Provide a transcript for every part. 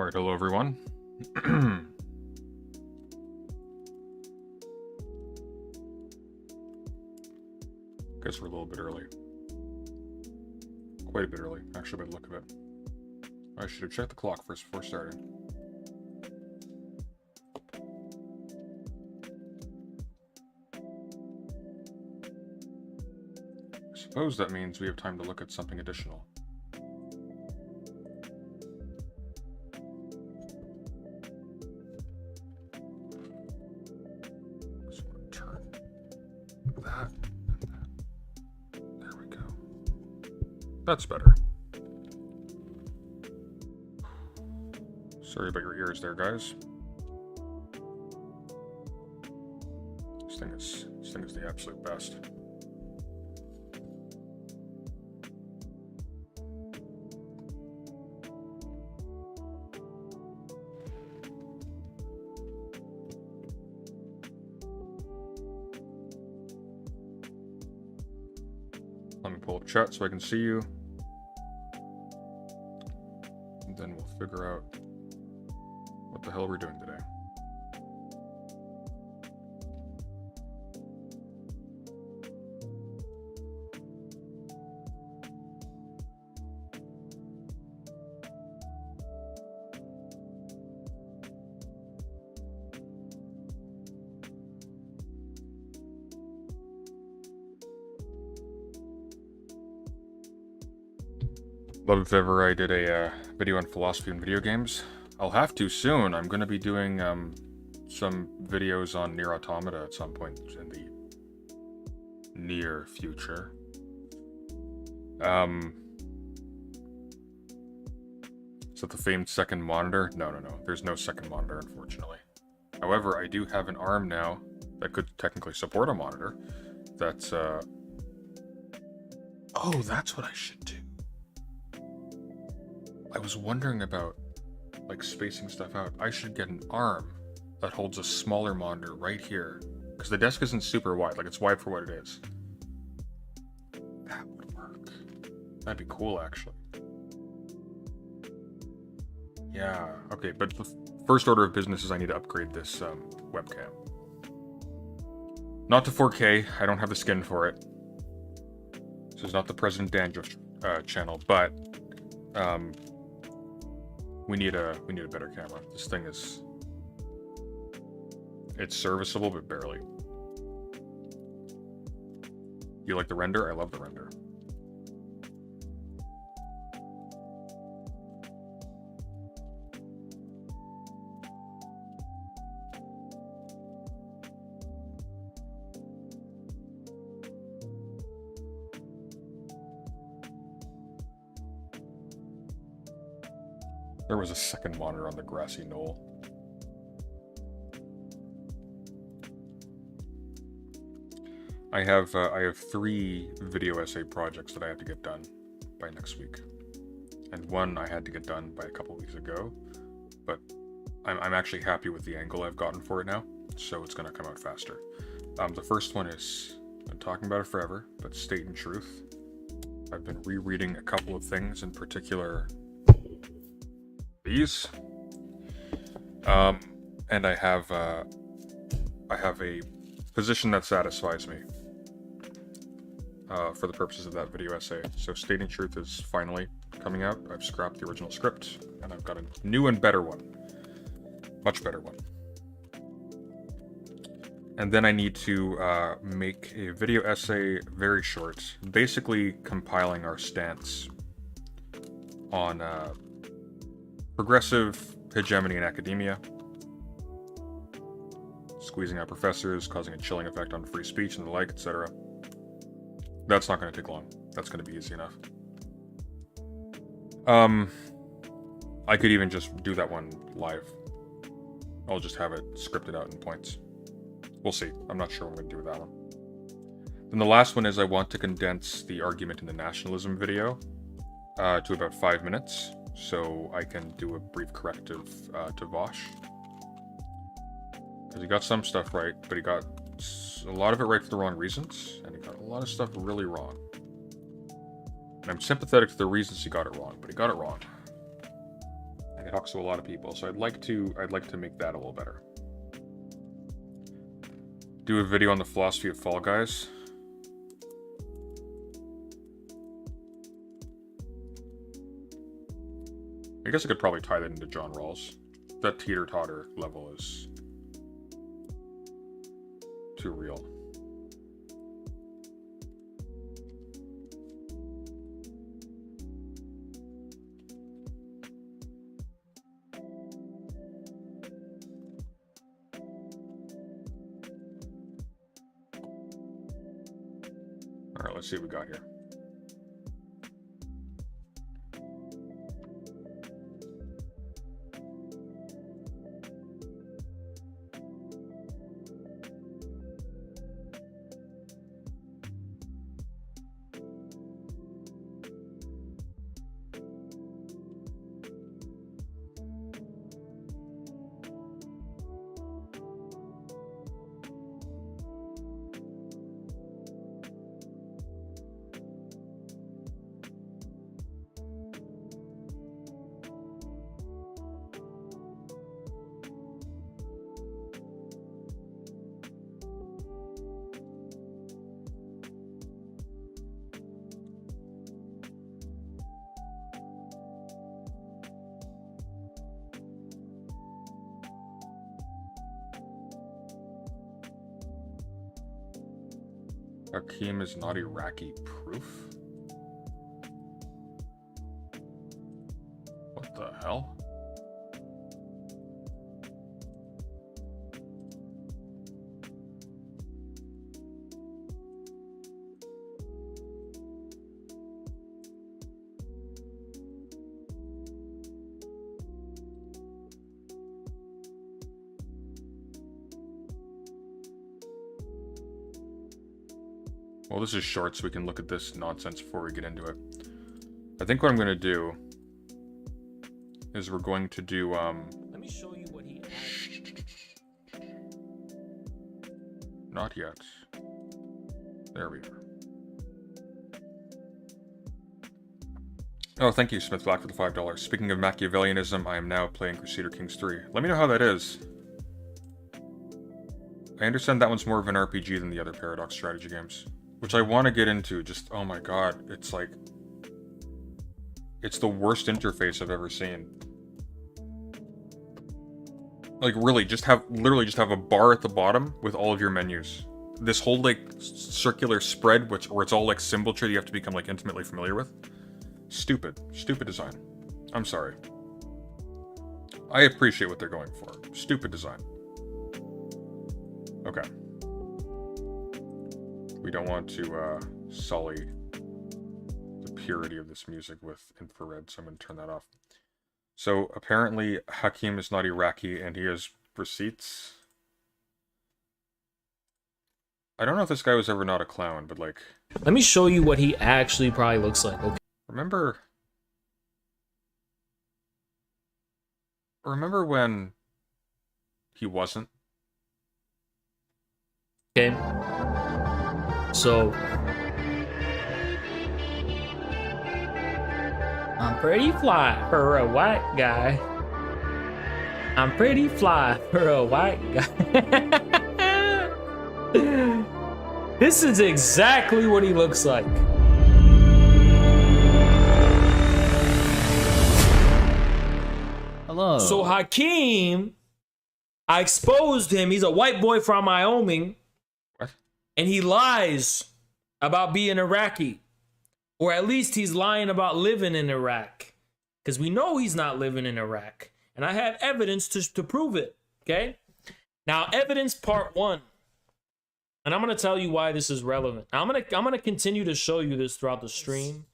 Alright, hello everyone. Guess we're a little bit early. Quite a bit early, actually, by the look of it. I should have checked the clock first before starting. I suppose that means we have time to look at something additional. Just want to turn that and that. There we go. That's better. Sorry about your ears there, guys. This thing is the absolute best. Let me pull up chat so I can see you. And then we'll figure out what the hell we're doing today. Love if ever I did a video on philosophy and video games. I'll have to soon. I'm going to be doing some videos on Nier Automata at some point in the near future. Is that the famed second monitor? No. There's no second monitor, unfortunately. However, I do have an ARM now that could technically support a monitor. That's, Oh, that's what I should do. I was wondering about, like, spacing stuff out. I should get an ARM that holds a smaller monitor right here. Because the desk isn't super wide. Like, it's wide for what it is. That would work. That'd be cool, actually. Yeah, okay, but the first order of business is I need to upgrade this webcam. Not to 4K. I don't have the skin for it. This is not the President Danjo channel, but we need a better camera. This thing it's serviceable, but barely. You like the render? I love the render. There was a second monitor on the grassy knoll. I have 3 video essay projects that I have to get done by next week, and one I had to get done by a couple weeks ago. But I'm actually happy with the angle I've gotten for it now, so it's gonna come out faster. The first one is, I've been talking about it forever, but State and Truth. I've been rereading a couple of things, in particular these, and I have a position that satisfies me for the purposes of that video essay. So State and Truth is finally coming out. I've scrapped the original script, and I've got a new and better one, much better one. And then I need to make a video essay, very short, basically compiling our stance on progressive hegemony in academia, squeezing out professors, causing a chilling effect on free speech and the like, etc. That's not going to take long. That's going to be easy enough. I could even just do that one live. I'll just have it scripted out in points. We'll see. I'm not sure what I'm going to do with that one. Then the last one is I want to condense the argument in the nationalism video to about 5 minutes, so I can do a brief corrective to Vosh. Because he got some stuff right, but he got a lot of it right for the wrong reasons, and he got a lot of stuff really wrong. And I'm sympathetic to the reasons he got it wrong, but he got it wrong. And He talks to a lot of people, so I'd like to make that a little better. Do a video on the philosophy of Fall Guys. I guess I could probably tie that into John Rawls. That teeter-totter level is too real. Alright, let's see what we got here. Hakim is not Iraqi proof? What the hell? Well, this is short, so we can look at this nonsense before we get into it. I think what I'm going to do is we're going to do, Let me show you what he had. Not yet. There we are. Oh, thank you, Smith Black, for the $5. Speaking of Machiavellianism, I am now playing Crusader Kings 3. Let me know how that is. I understand that one's more of an RPG than the other Paradox strategy games. Which I want to get into, just, oh my god, it's like... It's the worst interface I've ever seen. Like, really, literally just have a bar at the bottom with all of your menus. This whole, like, circular spread, where it's all, like, symbol tree you have to become, like, intimately familiar with. Stupid. Stupid design. I'm sorry. I appreciate what they're going for. Stupid design. Okay. We don't want to sully the purity of this music with infrared, so I'm going to turn that off. So apparently Hakim is not Iraqi and he has receipts. I don't know if this guy was ever not a clown, but like... Let me show you what he actually probably looks like. Okay. Remember when he wasn't? Okay. So, I'm pretty fly for a white guy. I'm pretty fly for a white guy. This is exactly what he looks like. Hello. So Hakim, I exposed him. He's a white boy from Wyoming. And he lies about being Iraqi. Or at least he's lying about living in Iraq. Because we know he's not living in Iraq. And I have evidence to prove it. Okay? Now, evidence part 1. And I'm going to tell you why this is relevant. Now, I'm going to continue to show you this throughout the stream.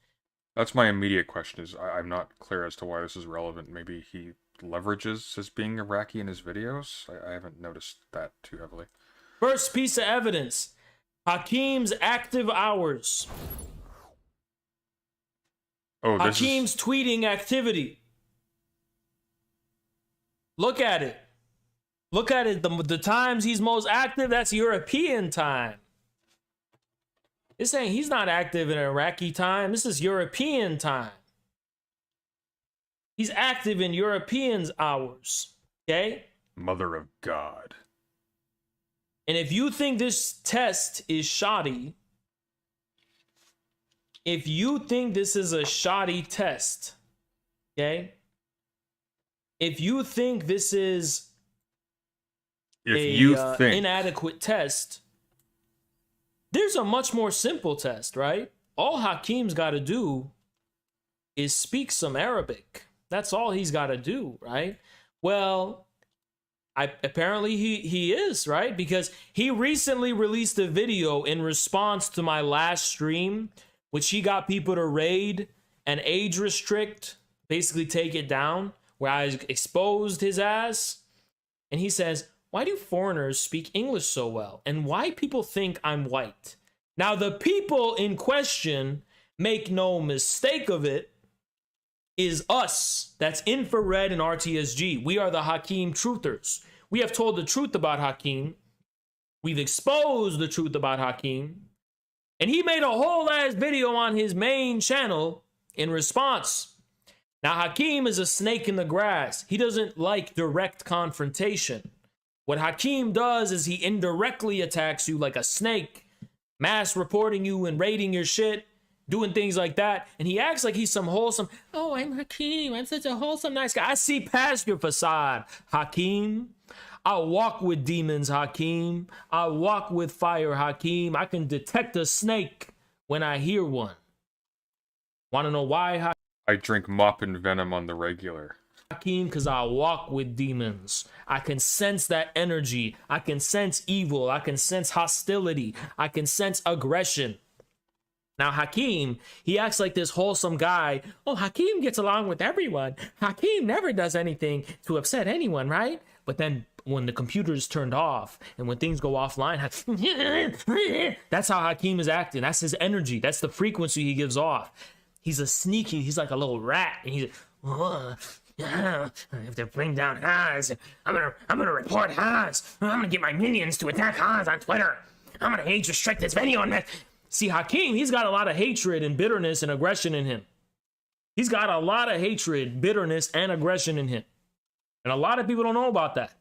That's my immediate question, is I'm not clear as to why this is relevant. Maybe he leverages his being Iraqi in his videos? I haven't noticed that too heavily. First piece of evidence. Hakim's active hours. Oh, this Hakim's tweeting activity. Look at it. Look at it. The times he's most active, that's European time. This ain't, he's not active in Iraqi time. This is European time. He's active in Europeans' hours. Okay? Mother of God. And if you think this test is shoddy, if you think this is a shoddy test, okay? If you think this is inadequate test, there's a much more simple test, right? All Hakeem's got to do is speak some Arabic. That's all he's got to do, right? Well, apparently he is, right? Because he recently released a video in response to my last stream, which he got people to raid and age restrict, basically take it down, where I exposed his ass. And he says, why do foreigners speak English so well? And why people think I'm white? Now, the people in question, make no mistake of it, is us. That's Infrared and RTSG. We are the Hakeem truthers. We have told the truth about Hakeem. We've exposed the truth about Hakeem. And he made a whole ass video on his main channel in response. Now, Hakeem is a snake in the grass. He doesn't like direct confrontation. What Hakeem does is he indirectly attacks you like a snake, mass reporting you and raiding your shit, doing things like that. And he acts like he's some wholesome, oh, I'm Hakeem, I'm such a wholesome, nice guy. I see past your facade, Hakeem. I walk with demons, Hakeem. I walk with fire, Hakeem. I can detect a snake when I hear one. Want to know why, Hakeem? I drink mop and venom on the regular. Hakeem, because I walk with demons. I can sense that energy. I can sense evil. I can sense hostility. I can sense aggression. Now, Hakeem, he acts like this wholesome guy. Oh, Hakeem gets along with everyone. Hakeem never does anything to upset anyone, right? But then when the computer is turned off and when things go offline, that's how Hakeem is acting. That's his energy. That's the frequency he gives off. He's a sneaky, he's like a little rat. And he's if they bring down Haas, I'm gonna report Haas. I'm gonna get my minions to attack Haas on Twitter. I'm gonna age restrict this video and see, Hakeem, he's got a lot of hatred and bitterness and aggression in him. He's got a lot of hatred, bitterness, and aggression in him. And a lot of people don't know about that.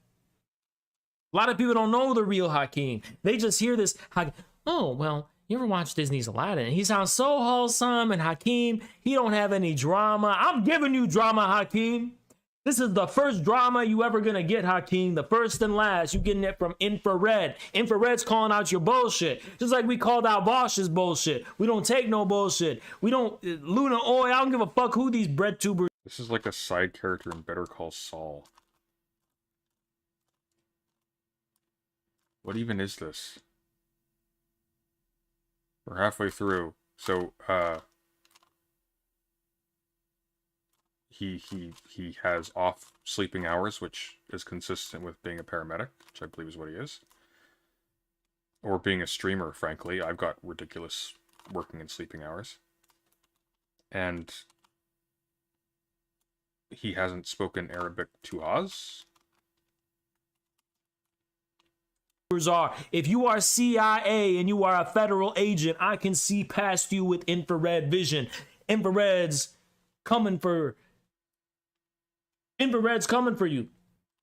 A lot of people don't know the real Hakeem. They just hear this, oh, well, you ever watch Disney's Aladdin? He sounds so wholesome, and Hakeem, he don't have any drama. I'm giving you drama, Hakeem. This is the first drama you ever gonna get, Hakeem. The first and last. You getting it from Infrared. Infrared's calling out your bullshit. Just like we called out Bosch's bullshit. We don't take no bullshit. We don't, Luna Oi, I don't give a fuck who these bread tubers. This is like a side character in Better Call Saul. What even is this? We're halfway through. So, he has off sleeping hours, which is consistent with being a paramedic, which I believe is what he is. Or being a streamer, frankly. I've got ridiculous working and sleeping hours. And he hasn't spoken Arabic to Oz. Are. If you are CIA and you are a federal agent, I can see past you with infrared vision. Infrared's coming for you.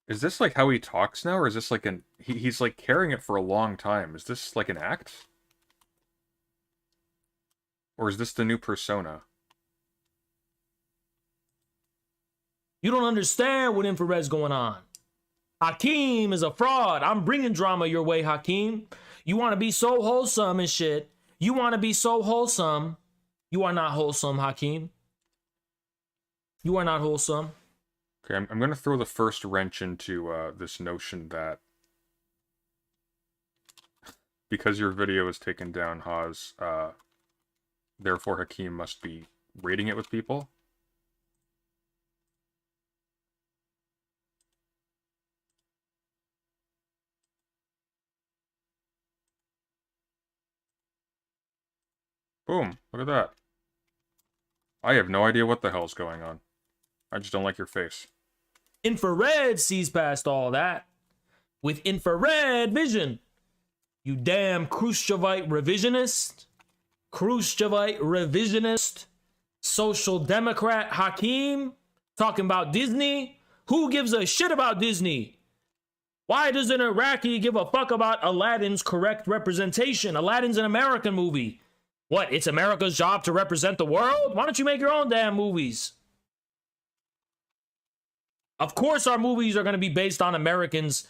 Is this like how he talks now, or is this like he's like carrying it for a long time? Is this like an act? Or is this the new persona? You don't understand what infrared's going on. Hakeem is a fraud. I'm bringing drama your way, Hakeem. You want to be so wholesome and shit. You want to be so wholesome. You are not wholesome, Hakeem. You are not wholesome. Okay, I'm going to throw the first wrench into this notion that because your video is taken down, Haas, therefore Hakeem must be rating it with people. Boom, look at that. I have no idea what the hell's going on. I just don't like your face. Infrared sees past all that with infrared vision. You damn Khrushchevite revisionist, social democrat Hakeem. Talking about Disney? Who gives a shit about Disney? Why does an Iraqi give a fuck about Aladdin's correct representation? Aladdin's an American movie. What, it's America's job to represent the world? Why don't you make your own damn movies? Of course our movies are going to be based on Americans'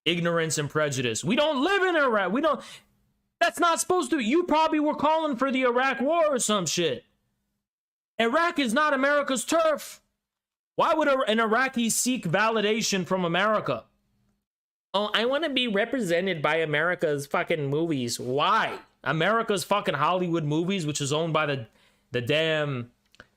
ignorance and prejudice. We don't live in Iraq. That's not supposed to. You probably were calling for the Iraq war or some shit. Iraq is not America's turf. Why would an Iraqi seek validation from America? Oh, I want to be represented by America's fucking movies. Why? America's fucking Hollywood movies, which is owned by the damn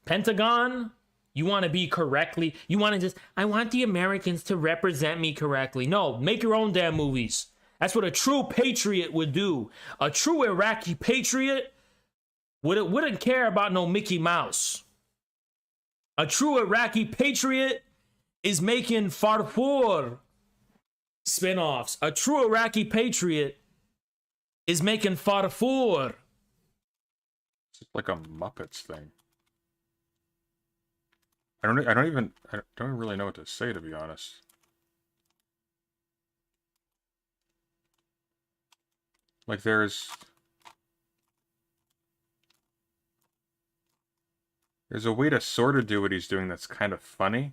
Pentagon? You want to be correctly? You want to just, I want the Americans to represent me correctly. No, make your own damn movies. That's what a true patriot would do. A true Iraqi patriot wouldn't care about no Mickey Mouse. A true Iraqi patriot is making Farfour spin-offs. A true Iraqi patriot is making Farfour. It's like a Muppets thing. I don't really know what to say, to be honest. Like there's a way to sort of do what he's doing that's kind of funny.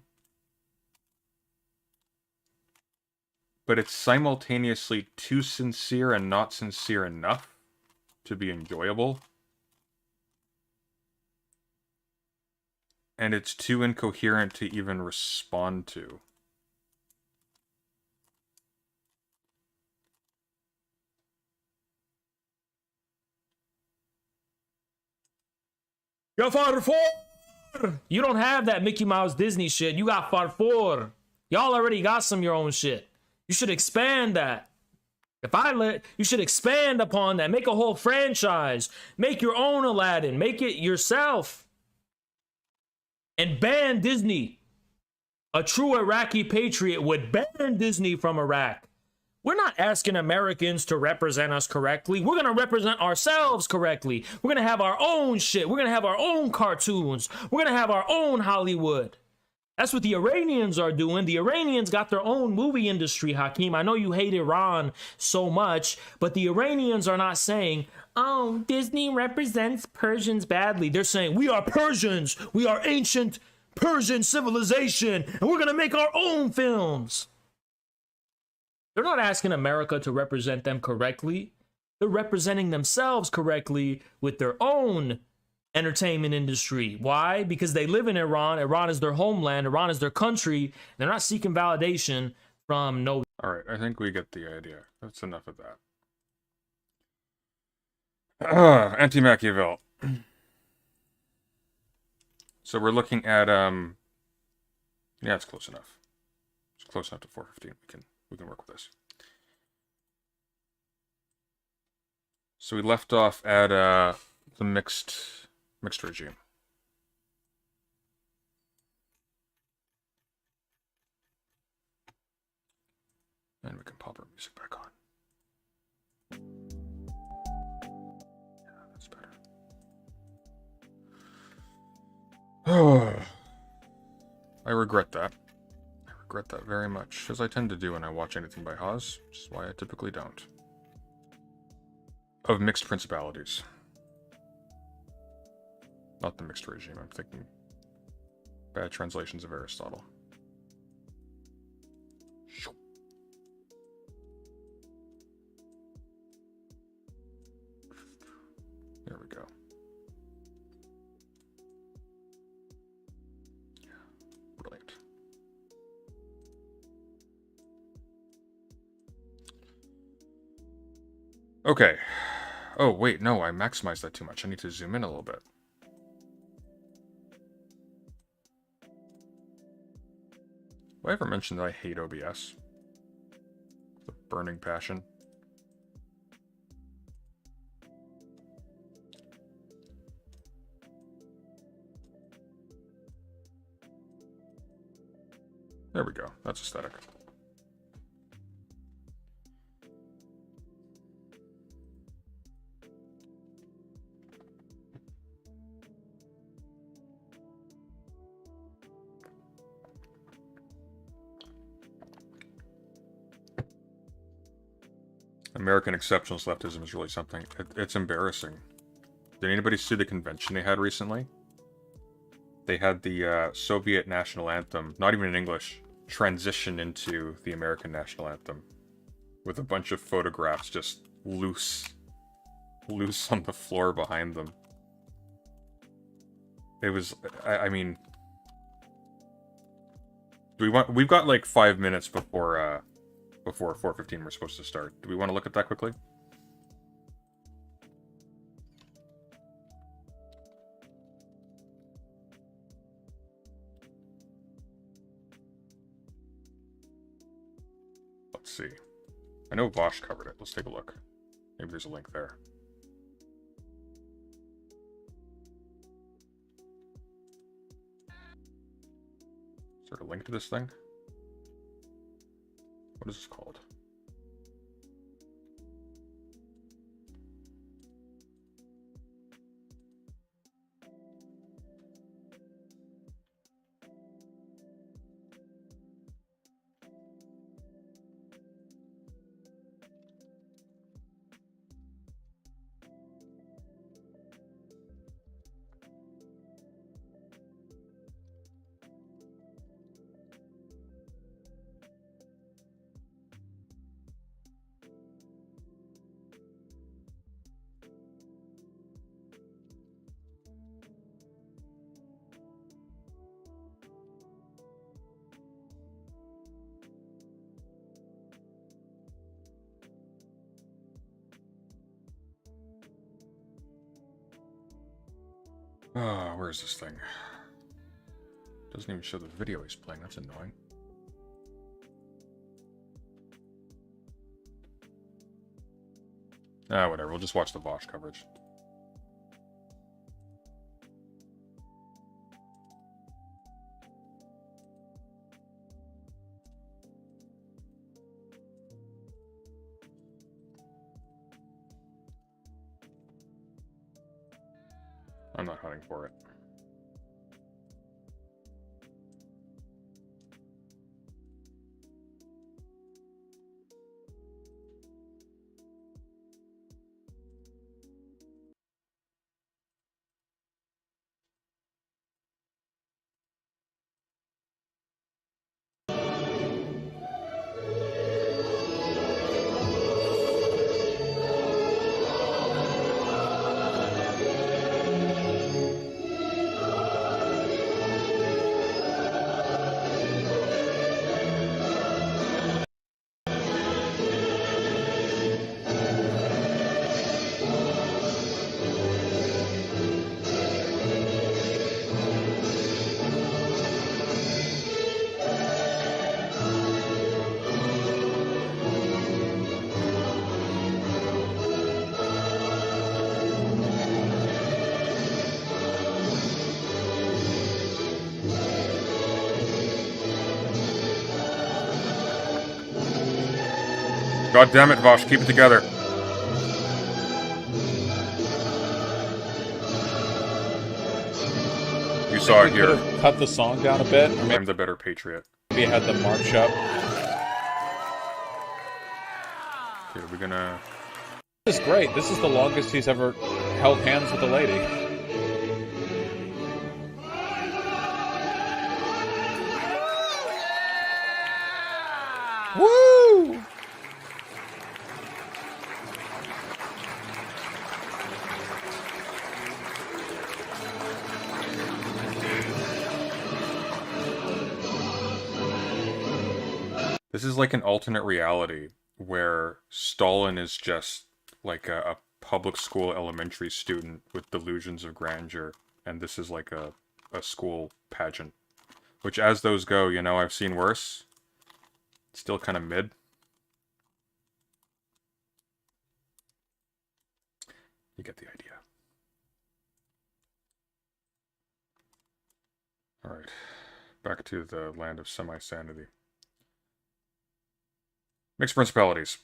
But it's simultaneously too sincere and not sincere enough to be enjoyable. And it's too incoherent to even respond to. Yo, Farfour! You don't have that Mickey Mouse Disney shit. You got Farfour. Y'all already got some of your own shit. You should expand that. You should expand upon that. Make a whole franchise. Make your own Aladdin. Make it yourself. And ban Disney. A true Iraqi patriot would ban Disney from Iraq. We're not asking Americans to represent us correctly. We're going to represent ourselves correctly. We're going to have our own shit. We're going to have our own cartoons. We're going to have our own Hollywood. That's what the Iranians are doing. The Iranians got their own movie industry, Hakeem. I know you hate Iran so much, but the Iranians are not saying, oh, Disney represents Persians badly. They're saying, we are Persians. We are ancient Persian civilization, and we're going to make our own films. They're not asking America to represent them correctly. They're representing themselves correctly with their own entertainment industry. Why? Because they live in Iran. Iran is their homeland. Iran is their country. They're not seeking validation from no. All right, I think we get the idea. That's enough of that. Anti-Machiavel. So we're looking at yeah, it's close enough. It's close enough to 415. We can work with this. So we left off at the mixed regime. And we can pop our music back on. Yeah, that's better. Oh, I regret that. I regret that very much, as I tend to do when I watch anything by Haas, which is why I typically don't. Of mixed principalities. Not the mixed regime, I'm thinking bad translations of Aristotle. There we go. Brilliant. Okay. Oh, wait, no, I maximized that too much. I need to zoom in a little bit. Have I ever mentioned that I hate OBS? The burning passion. There we go. That's aesthetic. American exceptionalist leftism is really something. It's embarrassing. Did anybody see the convention they had recently? They had the Soviet national anthem, not even in English, transition into the American national anthem, with a bunch of photographs just loose on the floor behind them. It was, I mean, we've got like 5 minutes before 4:15 we're supposed to start. Do we want to look at that quickly? Let's see. I know Vosh covered it. Let's take a look. Maybe there's a link there. Is there a link to this thing? What is this called? Ah, where is this thing? Doesn't even show the video he's playing. That's annoying. Ah, whatever. We'll just watch the Vosh coverage. I'm not hunting for it. God damn it, Vosh, keep it together. You saw it here. Cut the song down a bit. Or maybe I'm the better patriot. I had them march up. Okay, we're gonna... This is great. This is the longest he's ever held hands with a lady. Woo! This is like an alternate reality where Stalin is just like a public school elementary student with delusions of grandeur, and this is like a school pageant. Which, as those go, you know, I've seen worse. Still kind of mid. You get the idea. Alright. Back to the land of semi-sanity. Mixed Principalities.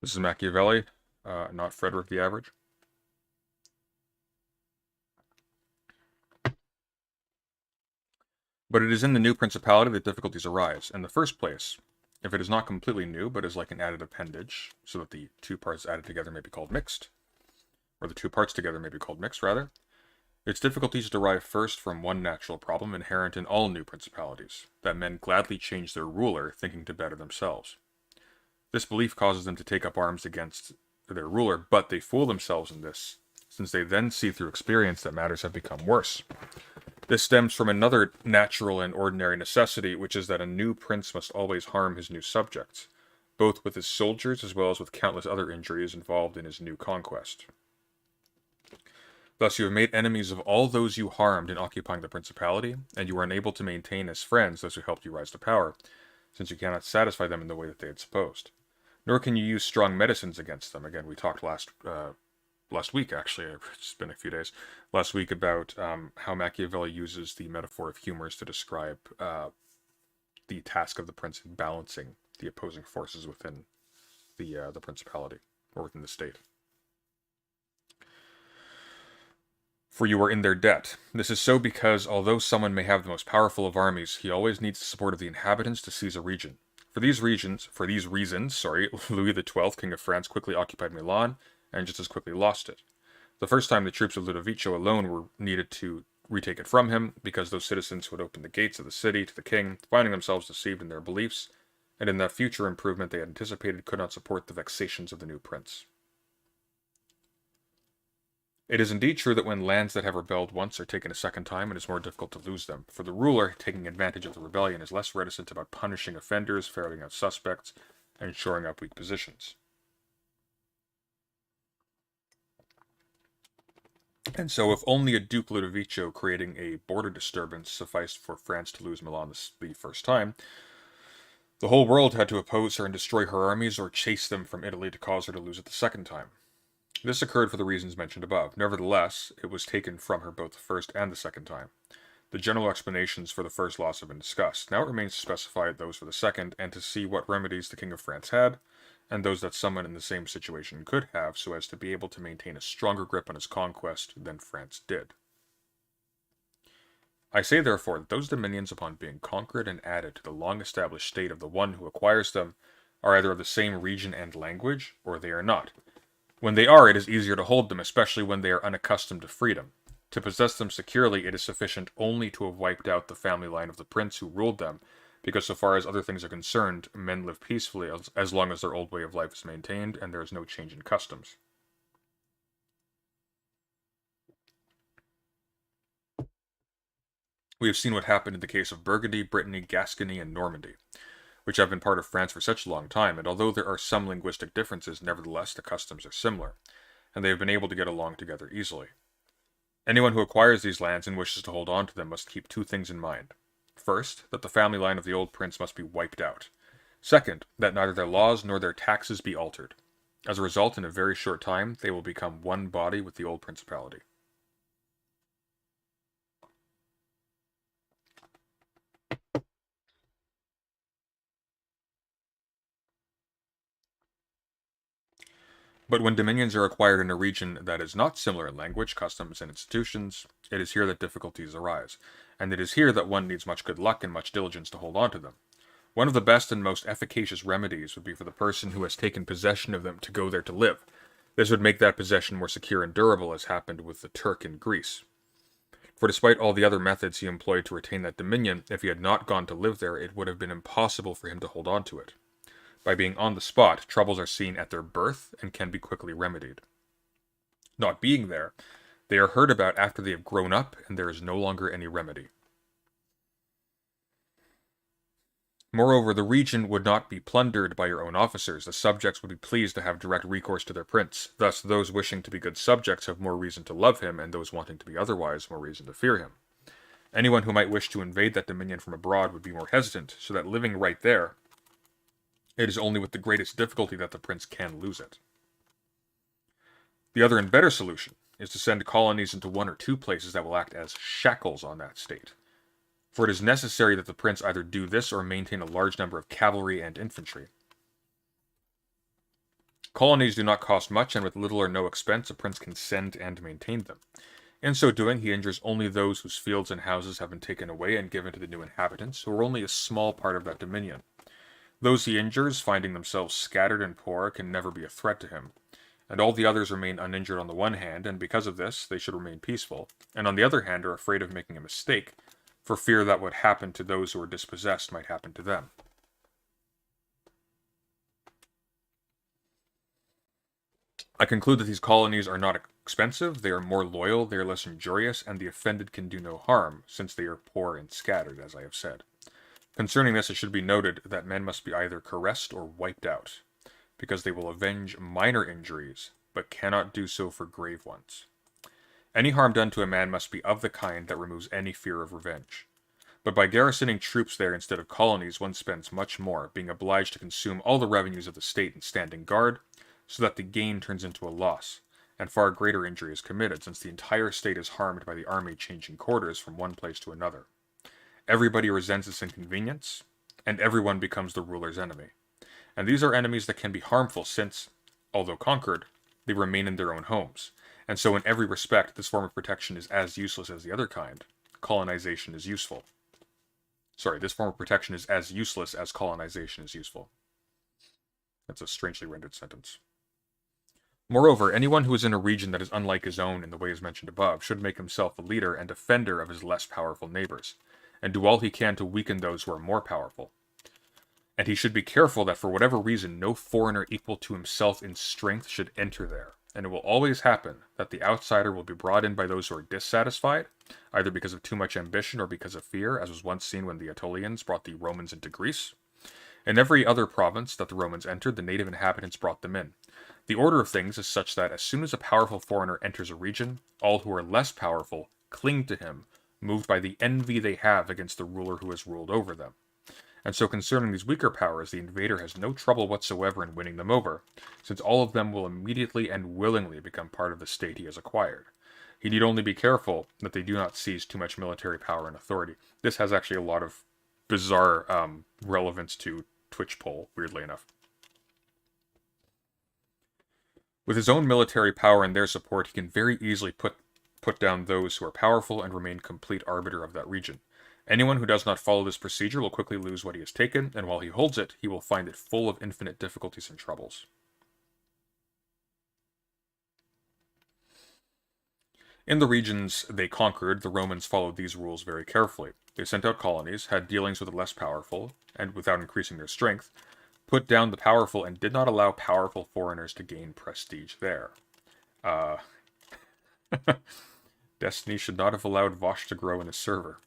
This is Machiavelli, not Frederick the Average. But it is in the new principality that difficulties arise. In the first place, if it is not completely new, but is like an added appendage, so that the two parts added together may be called mixed, or the two parts together may be called mixed, rather, its difficulties derive first from one natural problem inherent in all new principalities, that men gladly change their ruler, thinking to better themselves. This belief causes them to take up arms against their ruler, but they fool themselves in this, since they then see through experience that matters have become worse. This stems from another natural and ordinary necessity, which is that a new prince must always harm his new subjects, both with his soldiers as well as with countless other injuries involved in his new conquest. Thus you have made enemies of all those you harmed in occupying the principality, and you are unable to maintain as friends those who helped you rise to power, since you cannot satisfy them in the way that they had supposed. Nor can you use strong medicines against them. Again, we talked last week, actually, it's been a few days, last week about how Machiavelli uses the metaphor of humors to describe the task of the prince in balancing the opposing forces within the principality, or within the state. For you are in their debt. This is so because, although someone may have the most powerful of armies, he always needs the support of the inhabitants to seize a region. For these reasons, Louis XII, King of France, quickly occupied Milan, and just as quickly lost it. The first time the troops of Ludovico alone were needed to retake it from him, because those citizens who had opened the gates of the city to the king, finding themselves deceived in their beliefs, and in that future improvement they had anticipated, could not support the vexations of the new prince. It is indeed true that when lands that have rebelled once are taken a second time, it is more difficult to lose them, for the ruler, taking advantage of the rebellion, is less reticent about punishing offenders, ferreting out suspects, and shoring up weak positions. And so, if only a Duke Ludovico creating a border disturbance sufficed for France to lose Milan the first time, the whole world had to oppose her and destroy her armies or chase them from Italy to cause her to lose it the second time. This occurred for the reasons mentioned above. Nevertheless, it was taken from her both the first and the second time. The general explanations for the first loss have been discussed. Now it remains to specify those for the second, and to see what remedies the King of France had, and those that someone in the same situation could have, so as to be able to maintain a stronger grip on his conquest than France did. I say therefore that those dominions, upon being conquered and added to the long-established state of the one who acquires them, are either of the same region and language, or they are not. When they are, it is easier to hold them, especially when they are unaccustomed to freedom. To possess them securely, it is sufficient only to have wiped out the family line of the prince who ruled them, because so far as other things are concerned, men live peacefully as long as their old way of life is maintained and there is no change in customs. We have seen what happened in the case of Burgundy, Brittany, Gascony, and Normandy, which have been part of France for such a long time, and although there are some linguistic differences, nevertheless the customs are similar, and they have been able to get along together easily. Anyone who acquires these lands and wishes to hold on to them must keep two things in mind. First, that the family line of the old prince must be wiped out. Second, that neither their laws nor their taxes be altered. As a result, in a very short time, they will become one body with the old principality. But when dominions are acquired in a region that is not similar in language, customs, and institutions, it is here that difficulties arise, and it is here that one needs much good luck and much diligence to hold on to them. One of the best and most efficacious remedies would be for the person who has taken possession of them to go there to live. This would make that possession more secure and durable, as happened with the Turk in Greece. For despite all the other methods he employed to retain that dominion, if he had not gone to live there, it would have been impossible for him to hold on to it. By being on the spot, troubles are seen at their birth and can be quickly remedied. Not being there, they are heard about after they have grown up, and there is no longer any remedy. Moreover, the region would not be plundered by your own officers. The subjects would be pleased to have direct recourse to their prince. Thus, those wishing to be good subjects have more reason to love him, and those wanting to be otherwise more reason to fear him. Anyone who might wish to invade that dominion from abroad would be more hesitant, so that living right there, it is only with the greatest difficulty that the prince can lose it. The other and better solution is to send colonies into one or two places that will act as shackles on that state. For it is necessary that the prince either do this or maintain a large number of cavalry and infantry. Colonies do not cost much, and with little or no expense a prince can send and maintain them. In so doing, he injures only those whose fields and houses have been taken away and given to the new inhabitants, who are only a small part of that dominion. Those he injures, finding themselves scattered and poor, can never be a threat to him. And all the others remain uninjured on the one hand, and because of this, they should remain peaceful, and on the other hand are afraid of making a mistake, for fear that what happened to those who are dispossessed might happen to them. I conclude that these colonies are not expensive, they are more loyal, they are less injurious, and the offended can do no harm, since they are poor and scattered, as I have said. Concerning this, it should be noted that men must be either caressed or wiped out, because they will avenge minor injuries, but cannot do so for grave ones. Any harm done to a man must be of the kind that removes any fear of revenge. But by garrisoning troops there instead of colonies, one spends much more, being obliged to consume all the revenues of the state and standing guard, so that the gain turns into a loss, and far greater injury is committed, since the entire state is harmed by the army changing quarters from one place to another. Everybody resents this inconvenience, and everyone becomes the ruler's enemy. And these are enemies that can be harmful since, although conquered, they remain in their own homes, and so in every respect this form of protection is as useless as the other kind. Colonization is useful. This form of protection is as useless as colonization is useful. That's a strangely rendered sentence. Moreover, anyone who is in a region that is unlike his own in the ways mentioned above should make himself a leader and defender of his less powerful neighbors, and do all he can to weaken those who are more powerful. And he should be careful that for whatever reason no foreigner equal to himself in strength should enter there, and it will always happen that the outsider will be brought in by those who are dissatisfied, either because of too much ambition or because of fear, as was once seen when the Aetolians brought the Romans into Greece. In every other province that the Romans entered, the native inhabitants brought them in. The order of things is such that as soon as a powerful foreigner enters a region, all who are less powerful cling to him, moved by the envy they have against the ruler who has ruled over them. And so concerning these weaker powers, the invader has no trouble whatsoever in winning them over, since all of them will immediately and willingly become part of the state he has acquired. He need only be careful that they do not seize too much military power and authority. This has actually a lot of bizarre relevance to Twitch poll, weirdly enough. With his own military power and their support, he can very easily put down those who are powerful and remain complete arbiter of that region. Anyone who does not follow this procedure will quickly lose what he has taken, and while he holds it, he will find it full of infinite difficulties and troubles. In the regions they conquered, the Romans followed these rules very carefully. They sent out colonies, had dealings with the less powerful, and without increasing their strength, put down the powerful and did not allow powerful foreigners to gain prestige there. Destiny should not have allowed Vosh to grow in his server.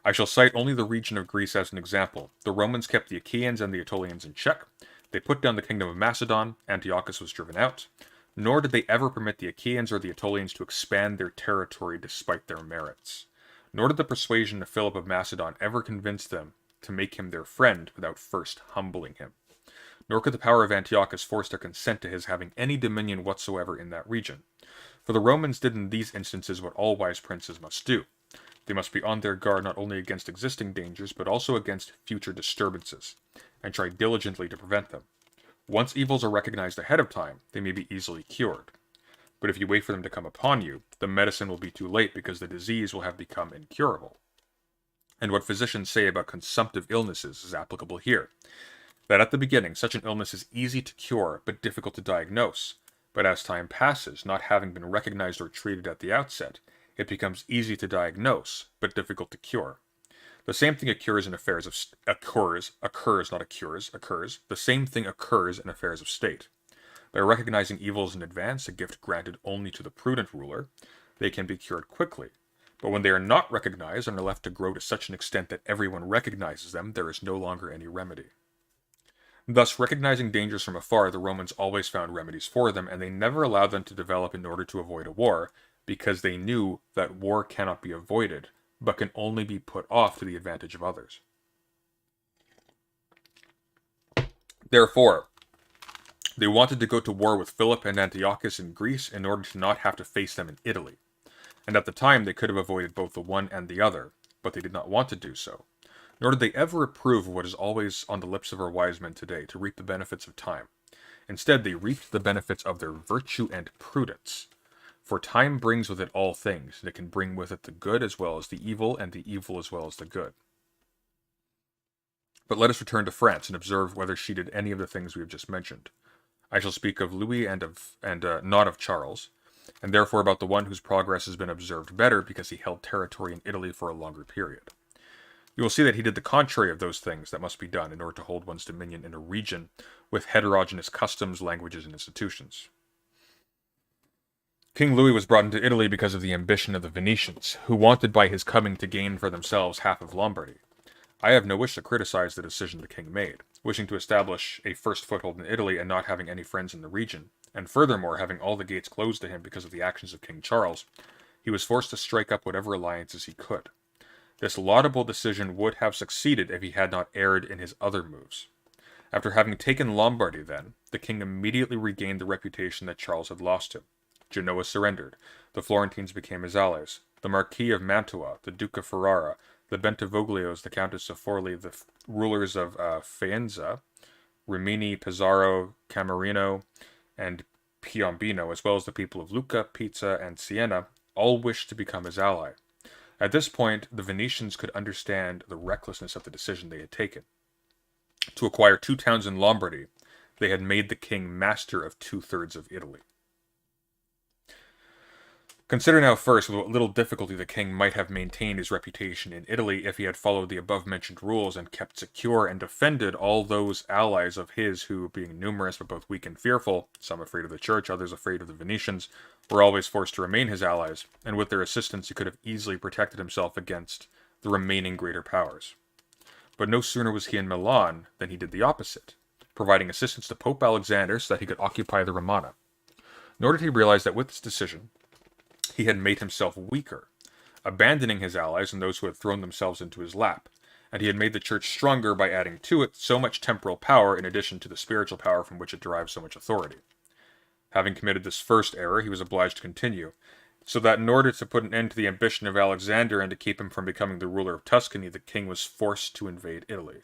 I shall cite only the region of Greece as an example. The Romans kept the Achaeans and the Aetolians in check. They put down the kingdom of Macedon. Antiochus was driven out. Nor did they ever permit the Achaeans or the Aetolians to expand their territory despite their merits. Nor did the persuasion of Philip of Macedon ever convince them to make him their friend without first humbling him. Nor could the power of Antiochus force their consent to his having any dominion whatsoever in that region. For the Romans did in these instances what all wise princes must do. They must be on their guard not only against existing dangers, but also against future disturbances, and try diligently to prevent them. Once evils are recognized ahead of time, they may be easily cured. But if you wait for them to come upon you, the medicine will be too late because the disease will have become incurable. And what physicians say about consumptive illnesses is applicable here. That at the beginning, such an illness is easy to cure, but difficult to diagnose. But as time passes, not having been recognized or treated at the outset, it becomes easy to diagnose, but difficult to cure. The same thing occurs in affairs of The same thing occurs in affairs of state. By recognizing evils in advance, a gift granted only to the prudent ruler, they can be cured quickly. But when they are not recognized and are left to grow to such an extent that everyone recognizes them, there is no longer any remedy. Thus, recognizing dangers from afar, the Romans always found remedies for them, and they never allowed them to develop in order to avoid a war, because they knew that war cannot be avoided, but can only be put off to the advantage of others. Therefore, they wanted to go to war with Philip and Antiochus in Greece in order to not have to face them in Italy. And at the time they could have avoided both the one and the other, but they did not want to do so. Nor did they ever approve of what is always on the lips of our wise men today, to reap the benefits of time. Instead, they reaped the benefits of their virtue and prudence. For time brings with it all things, and it can bring with it the good as well as the evil, and the evil as well as the good. But let us return to France and observe whether she did any of the things we have just mentioned. I shall speak of Louis and not of Charles, and therefore about the one whose progress has been observed better because he held territory in Italy for a longer period. You will see that he did the contrary of those things that must be done in order to hold one's dominion in a region with heterogeneous customs, languages, and institutions. King Louis was brought into Italy because of the ambition of the Venetians, who wanted by his coming to gain for themselves half of Lombardy. I have no wish to criticize the decision the king made, wishing to establish a first foothold in Italy and not having any friends in the region, and furthermore having all the gates closed to him because of the actions of King Charles. He was forced to strike up whatever alliances he could. This laudable decision would have succeeded if he had not erred in his other moves. After having taken Lombardy, then, the king immediately regained the reputation that Charles had lost him. Genoa surrendered. The Florentines became his allies. The Marquis of Mantua, the Duke of Ferrara, the Bentivoglios, the Countess of Forli, the rulers of Faenza, Rimini, Pesaro, Camerino, and Piombino, as well as the people of Lucca, Pisa, and Siena, all wished to become his ally. At this point, the Venetians could understand the recklessness of the decision they had taken. To acquire 2 towns in Lombardy, they had made the king master of 2/3 of Italy. Consider now first with what little difficulty the king might have maintained his reputation in Italy if he had followed the above-mentioned rules and kept secure and defended all those allies of his who, being numerous but both weak and fearful, some afraid of the church, others afraid of the Venetians, were always forced to remain his allies, and with their assistance he could have easily protected himself against the remaining greater powers. But no sooner was he in Milan than he did the opposite, providing assistance to Pope Alexander so that he could occupy the Romana. Nor did he realize that with this decision, he had made himself weaker, abandoning his allies and those who had thrown themselves into his lap, and he had made the church stronger by adding to it so much temporal power in addition to the spiritual power from which it derives so much authority. Having committed this first error, he was obliged to continue, so that in order to put an end to the ambition of Alexander and to keep him from becoming the ruler of Tuscany, the king was forced to invade Italy.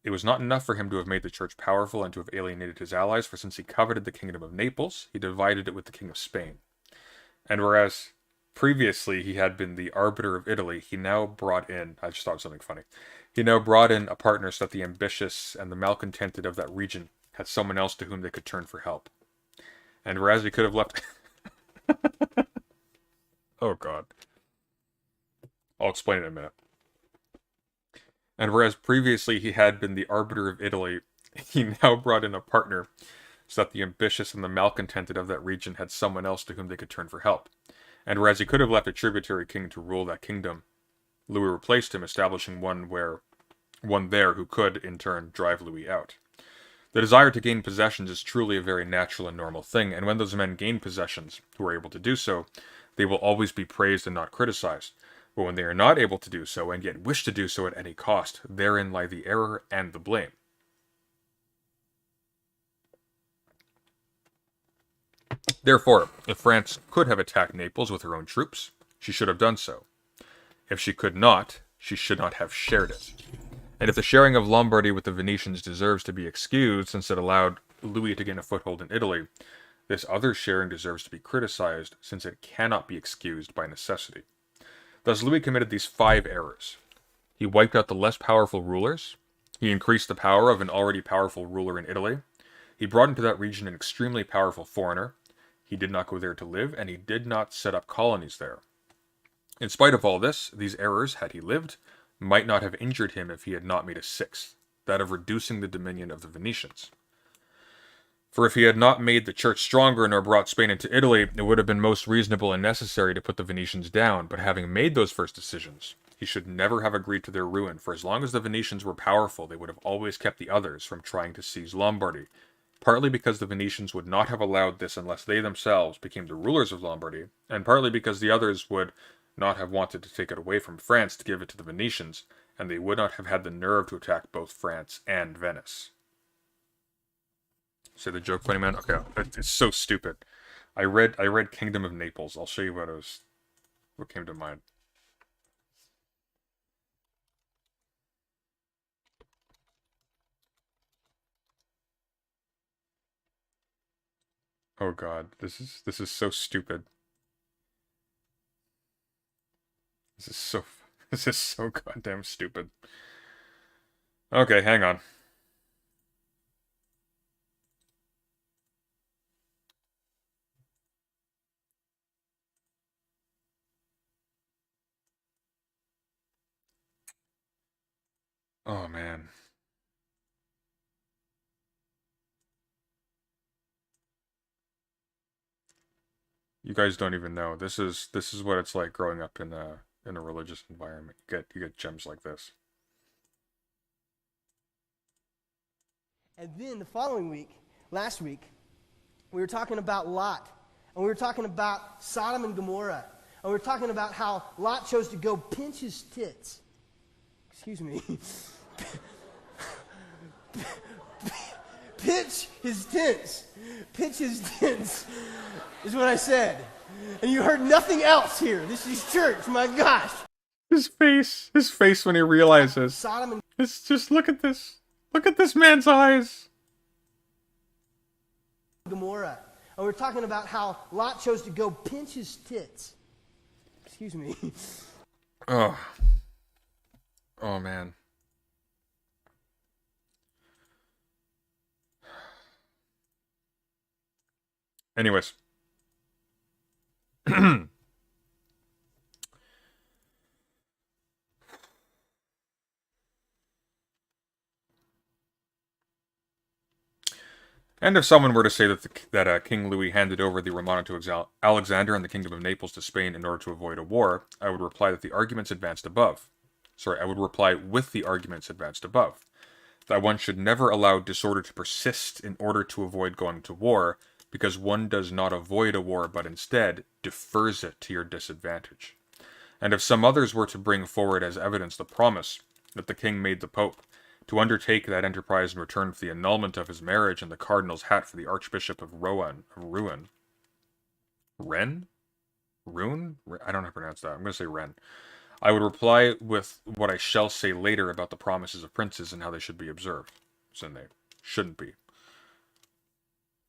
It was not enough for him to have made the church powerful and to have alienated his allies, for since he coveted the kingdom of Naples, he divided it with the king of Spain. And whereas previously he had been the arbiter of Italy, he now brought in, I just thought of something funny, he now brought in a partner so that the ambitious and the malcontented of that region had someone else to whom they could turn for help. And whereas he could have left... Oh god. I'll explain it in a minute. And whereas previously he had been the arbiter of Italy, he now brought in a partner so that the ambitious and the malcontented of that region had someone else to whom they could turn for help. And whereas he could have left a tributary king to rule that kingdom, Louis replaced him, establishing one there who could, in turn, drive Louis out. The desire to gain possessions is truly a very natural and normal thing, and when those men gain possessions, who are able to do so, they will always be praised and not criticized. But when they are not able to do so, and yet wish to do so at any cost, therein lie the error and the blame. Therefore, if France could have attacked Naples with her own troops, she should have done so. If she could not, she should not have shared it. And if the sharing of Lombardy with the Venetians deserves to be excused, since it allowed Louis to gain a foothold in Italy, this other sharing deserves to be criticized, since it cannot be excused by necessity. Thus Louis committed these 5 errors. He wiped out the less powerful rulers. He increased the power of an already powerful ruler in Italy. He brought into that region an extremely powerful foreigner. He did not go there to live, and he did not set up colonies there. In spite of all this, these errors, had he lived, might not have injured him if he had not made a 6th, that of reducing the dominion of the Venetians. For if he had not made the church stronger nor brought Spain into Italy, it would have been most reasonable and necessary to put the Venetians down, but having made those first decisions, he should never have agreed to their ruin, for as long as the Venetians were powerful, they would have always kept the others from trying to seize Lombardy, partly because the Venetians would not have allowed this unless they themselves became the rulers of Lombardy, and partly because the others would not have wanted to take it away from France to give it to the Venetians, and they would not have had the nerve to attack both France and Venice. Say the joke, funny man? Okay, it's so stupid. I read Kingdom of Naples. I'll show you what came to mind. Oh god, this is so stupid. This is so this is so goddamn stupid. Okay, hang on. Oh man. You guys don't even know. This is what it's like growing up in a religious environment. You get gems like this. And then the following week, last week, we were talking about Lot. And we were talking about Sodom and Gomorrah. And we were talking about how Lot chose to go pinch his tits. Excuse me. Pitch his tits. Pitch his tits is what I said. And you heard nothing else here. This is church, my gosh. His face when he realizes. Sodom and It's just look at this. Look at this man's eyes. Gomorrah. And we were talking about how Lot chose to go pinch his tits. Excuse me. Oh. Oh man. Anyways. And if someone were to say that King Louis handed over the Romana to Alexander and the Kingdom of Naples to Spain in order to avoid a war, I would reply that the arguments advanced above. I would reply with the arguments advanced above. That one should never allow disorder to persist in order to avoid going to war, because one does not avoid a war, but instead defers it to your disadvantage. And if some others were to bring forward as evidence the promise that the king made the Pope to undertake that enterprise in return for the annulment of his marriage and the cardinal's hat for the Archbishop of Rouen? Rennes? Rouen? I don't know how to pronounce that. I'm going to say Rennes. I would reply with what I shall say later about the promises of princes and how they should be observed. So they shouldn't be,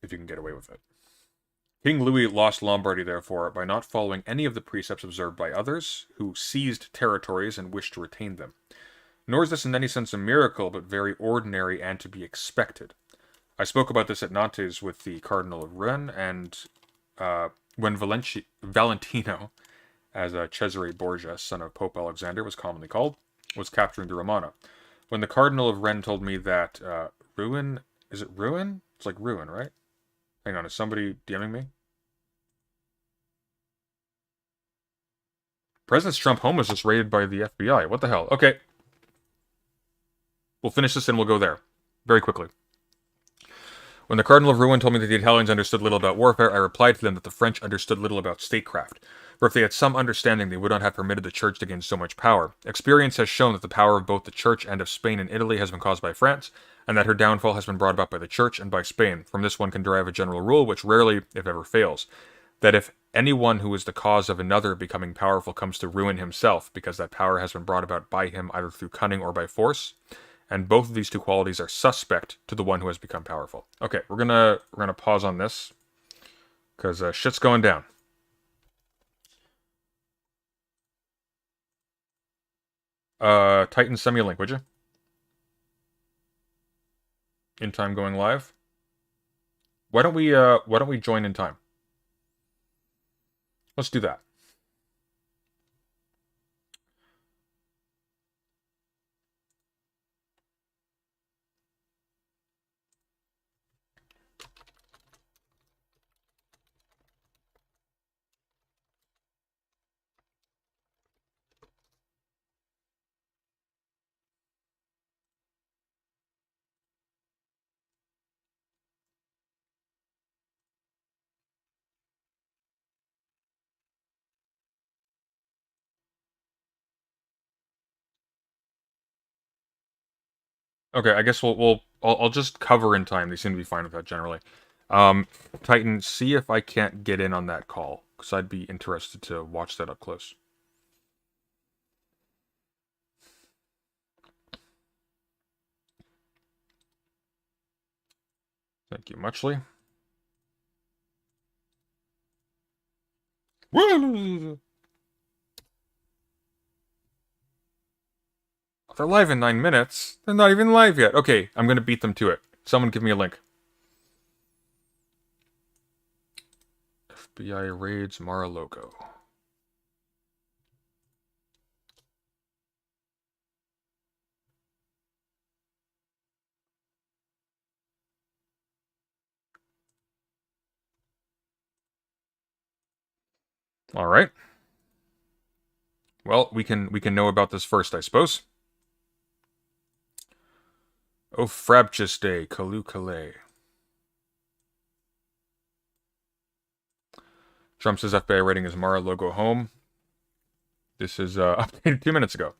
if you can get away with it. King Louis lost Lombardy, therefore, by not following any of the precepts observed by others, who seized territories and wished to retain them. Nor is this in any sense a miracle, but very ordinary and to be expected. I spoke about this at Nantes with the Cardinal of Rennes, and when Valentino, as Cesare Borgia, son of Pope Alexander, was commonly called, was capturing the Romana. When the Cardinal of Rennes told me that Rouen, is it Rouen? It's like Rouen, right? Hang on, is somebody DMing me? President's Trump home was just raided by the FBI. What the hell? Okay. We'll finish this and we'll go there. Very quickly. When the Cardinal of Rouen told me that the Italians understood little about warfare, I replied to them that the French understood little about statecraft. For if they had some understanding, they would not have permitted the Church to gain so much power. Experience has shown that the power of both the Church and of Spain and Italy has been caused by France, and that her downfall has been brought about by the Church and by Spain. From this one can derive a general rule, which rarely, if ever, fails, that if anyone who is the cause of another becoming powerful comes to ruin himself, because that power has been brought about by him either through cunning or by force, and both of these two qualities are suspect to the one who has become powerful. Okay, we're gonna pause on this because shit's going down. Titan, send me a link, would you? In time going live. Why don't we join in time? Let's do that. Okay, I guess I'll just cover in time. They seem to be fine with that generally. Titan, see if I can't get in on that call, because I'd be interested to watch that up close. Thank you muchly. They're live in 9 minutes. They're not even live yet. Okay, I'm gonna beat them to it. Someone give me a link. FBI raids Mar-a-Lago. All right. Well, we can know about this first, I suppose. Oh, Frabchiste, Kalu Calais. Trump says FBI raiding his Mar-a-Lago home. This is updated 2 minutes ago.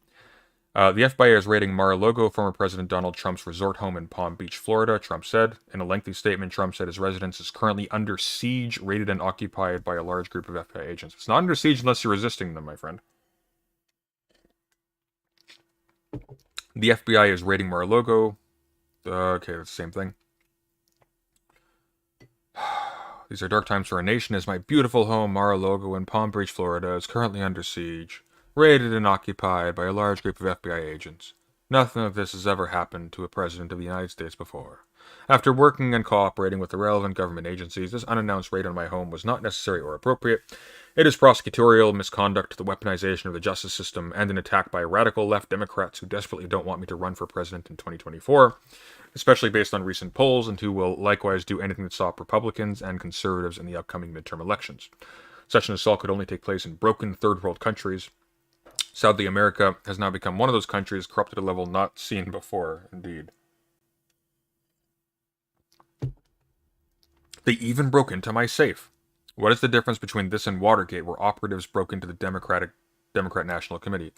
The FBI is raiding Mar-a-Lago, former President Donald Trump's resort home in Palm Beach, Florida, Trump said. In a lengthy statement, Trump said his residence is currently under siege, raided and occupied by a large group of FBI agents. It's not under siege unless you're resisting them, my friend. The FBI is raiding Mar-a-Lago. Okay, that's the same thing. These are dark times for our nation, as my beautiful home, Mar-a-Lago in Palm Beach, Florida, is currently under siege, raided and occupied by a large group of FBI agents. Nothing of this has ever happened to a president of the United States before. After working and cooperating with the relevant government agencies, this unannounced raid on my home was not necessary or appropriate. It is prosecutorial misconduct, the weaponization of the justice system, and an attack by radical left Democrats who desperately don't want me to run for president in 2024, especially based on recent polls, and who will likewise do anything to stop Republicans and conservatives in the upcoming midterm elections. Such an assault could only take place in broken third world countries. Sadly, America has now become one of those countries, corrupted at a level not seen before, indeed. They even broke into my safe. What is the difference between this and Watergate, where operatives broke into the Democrat National Committee?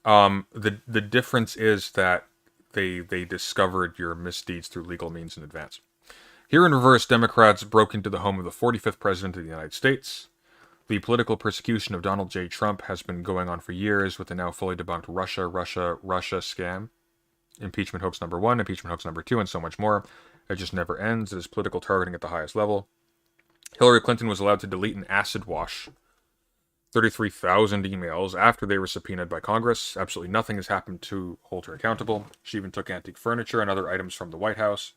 The difference is that they discovered your misdeeds through legal means in advance. Here in reverse, Democrats broke into the home of the 45th President of the United States. The political persecution of Donald J. Trump has been going on for years with the now fully debunked Russia scam, impeachment hoax number 1, impeachment hoax number 2, and so much more. It just never ends. It is political targeting at the highest level. Hillary Clinton was allowed to delete and acid wash 33,000 emails after they were subpoenaed by Congress. Absolutely nothing has happened to hold her accountable. She even took antique furniture and other items from the White House.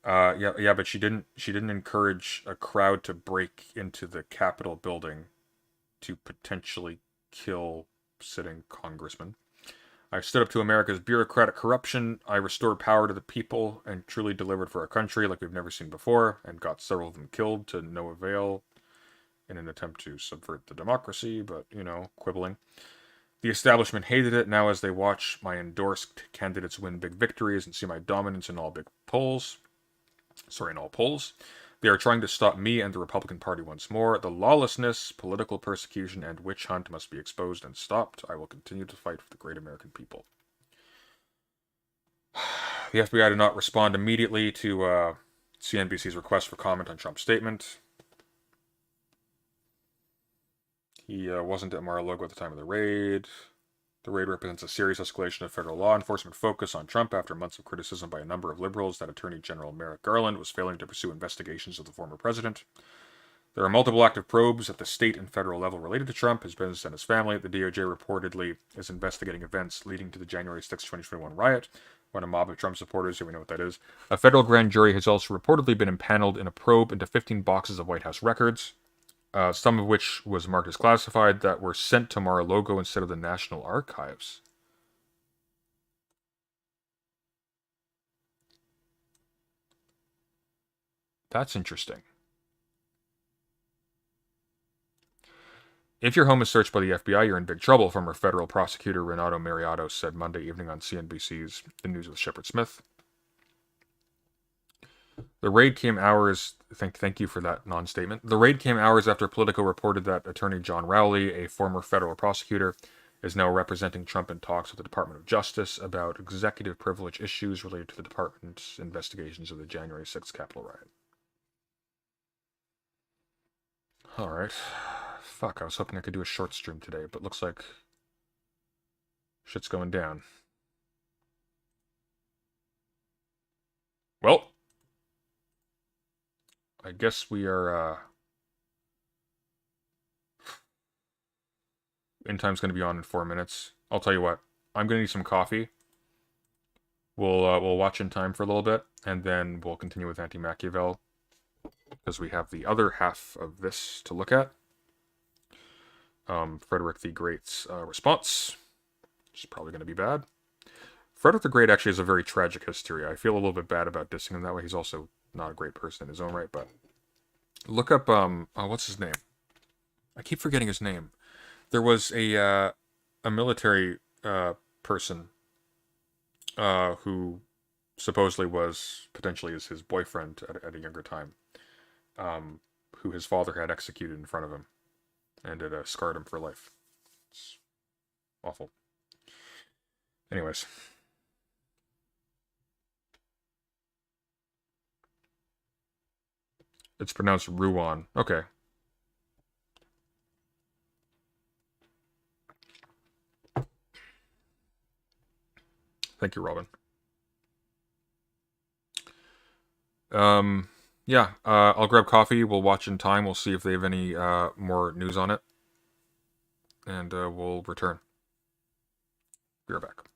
But she didn't encourage a crowd to break into the Capitol building to potentially kill sitting congressmen. I stood up to America's bureaucratic corruption. I restored power to the people and truly delivered for our country like we've never seen before, and got several of them killed to no avail in an attempt to subvert the democracy, but, quibbling. The establishment hated it. Now as they watch my endorsed candidates win big victories and see my dominance in all polls, they are trying to stop me and the Republican Party once more. The lawlessness, political persecution, and witch hunt must be exposed and stopped. I will continue to fight for the great American people. The FBI did not respond immediately to CNBC's request for comment on Trump's statement. He wasn't at Mar-a-Lago at the time of the raid. The raid represents a serious escalation of federal law enforcement focus on Trump after months of criticism by a number of liberals that Attorney General Merrick Garland was failing to pursue investigations of the former president. There are multiple active probes at the state and federal level related to Trump, his business, and his family. The DOJ reportedly is investigating events leading to the January 6, 2021 riot, when a mob of Trump supporters, here we know what that is. A federal grand jury has also reportedly been impaneled in a probe into 15 boxes of White House records, some of which was marked as classified, that were sent to Mar-a-Lago instead of the National Archives. That's interesting. If your home is searched by the FBI, you're in big trouble, former federal prosecutor Renato Mariotto said Monday evening on CNBC's The News with Shepard Smith. The raid came hours... Thank you for that non-statement. The raid came hours after Politico reported that Attorney John Rowley, a former federal prosecutor, is now representing Trump in talks with the Department of Justice about executive privilege issues related to the department's investigations of the January 6th Capitol riot. Alright. Fuck, I was hoping I could do a short stream today, but looks like shit's going down. Well, I guess we are In Time's going to be on in 4 minutes. I'll tell you what. I'm going to need some coffee. We'll watch In Time for a little bit, and then we'll continue with Anti-Machiavel, because we have the other half of this to look at. Frederick the Great's response, which is probably going to be bad. Frederick the Great actually has a very tragic history. I feel a little bit bad about dissing him that way. He's also not a great person in his own right, but look up, what's his name? I keep forgetting his name. There was a military person who supposedly was potentially his boyfriend at a younger time, who his father had executed in front of him, and it scarred him for life. It's awful. Anyways. It's pronounced Ruan. Okay. Thank you, Robin. Yeah, I'll grab coffee. We'll watch In Time. We'll see if they have any more news on it. And we'll return. Be right back.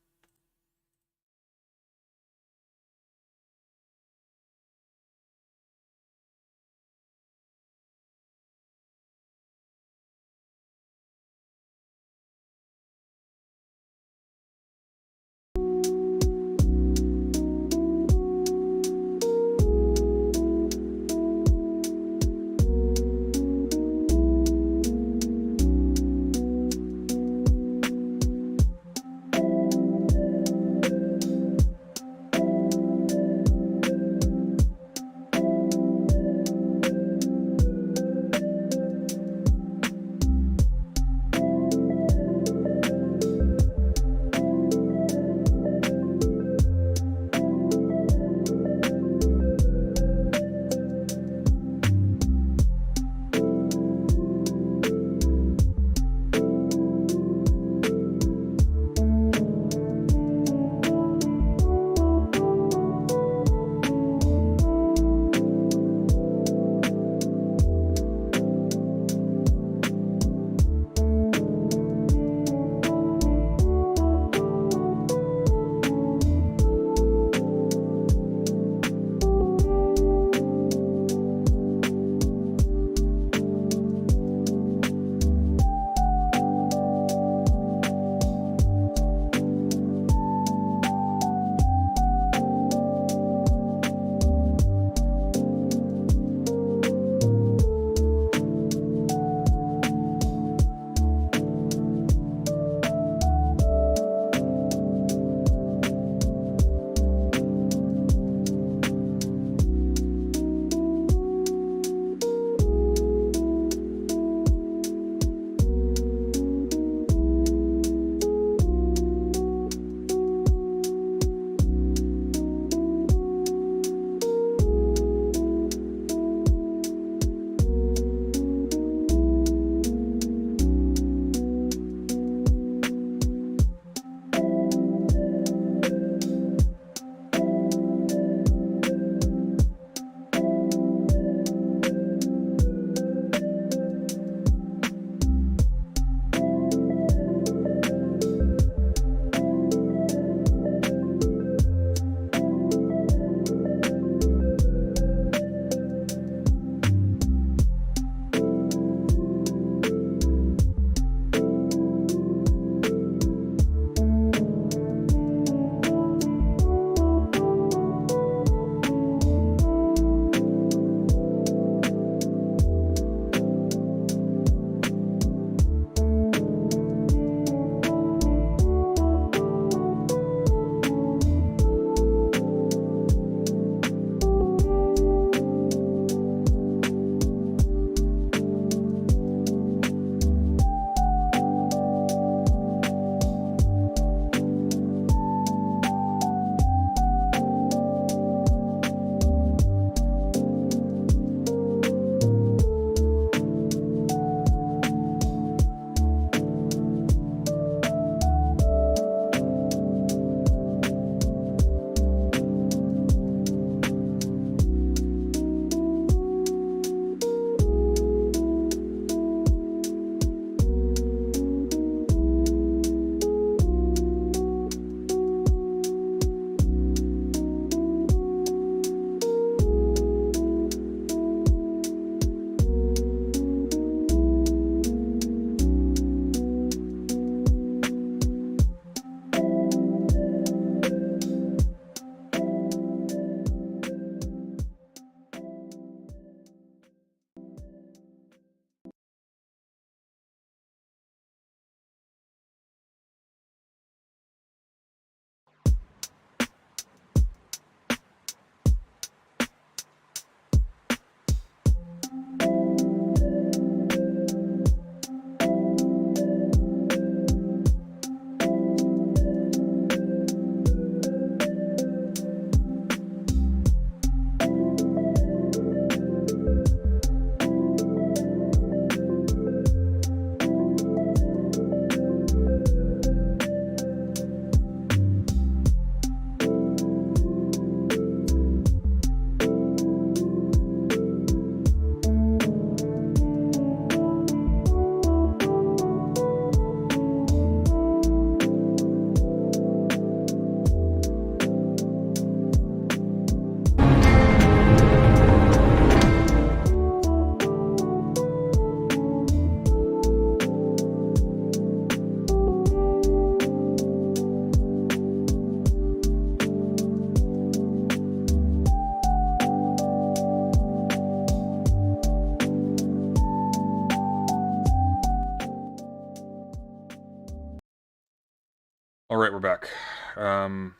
All right, we're back. Okay,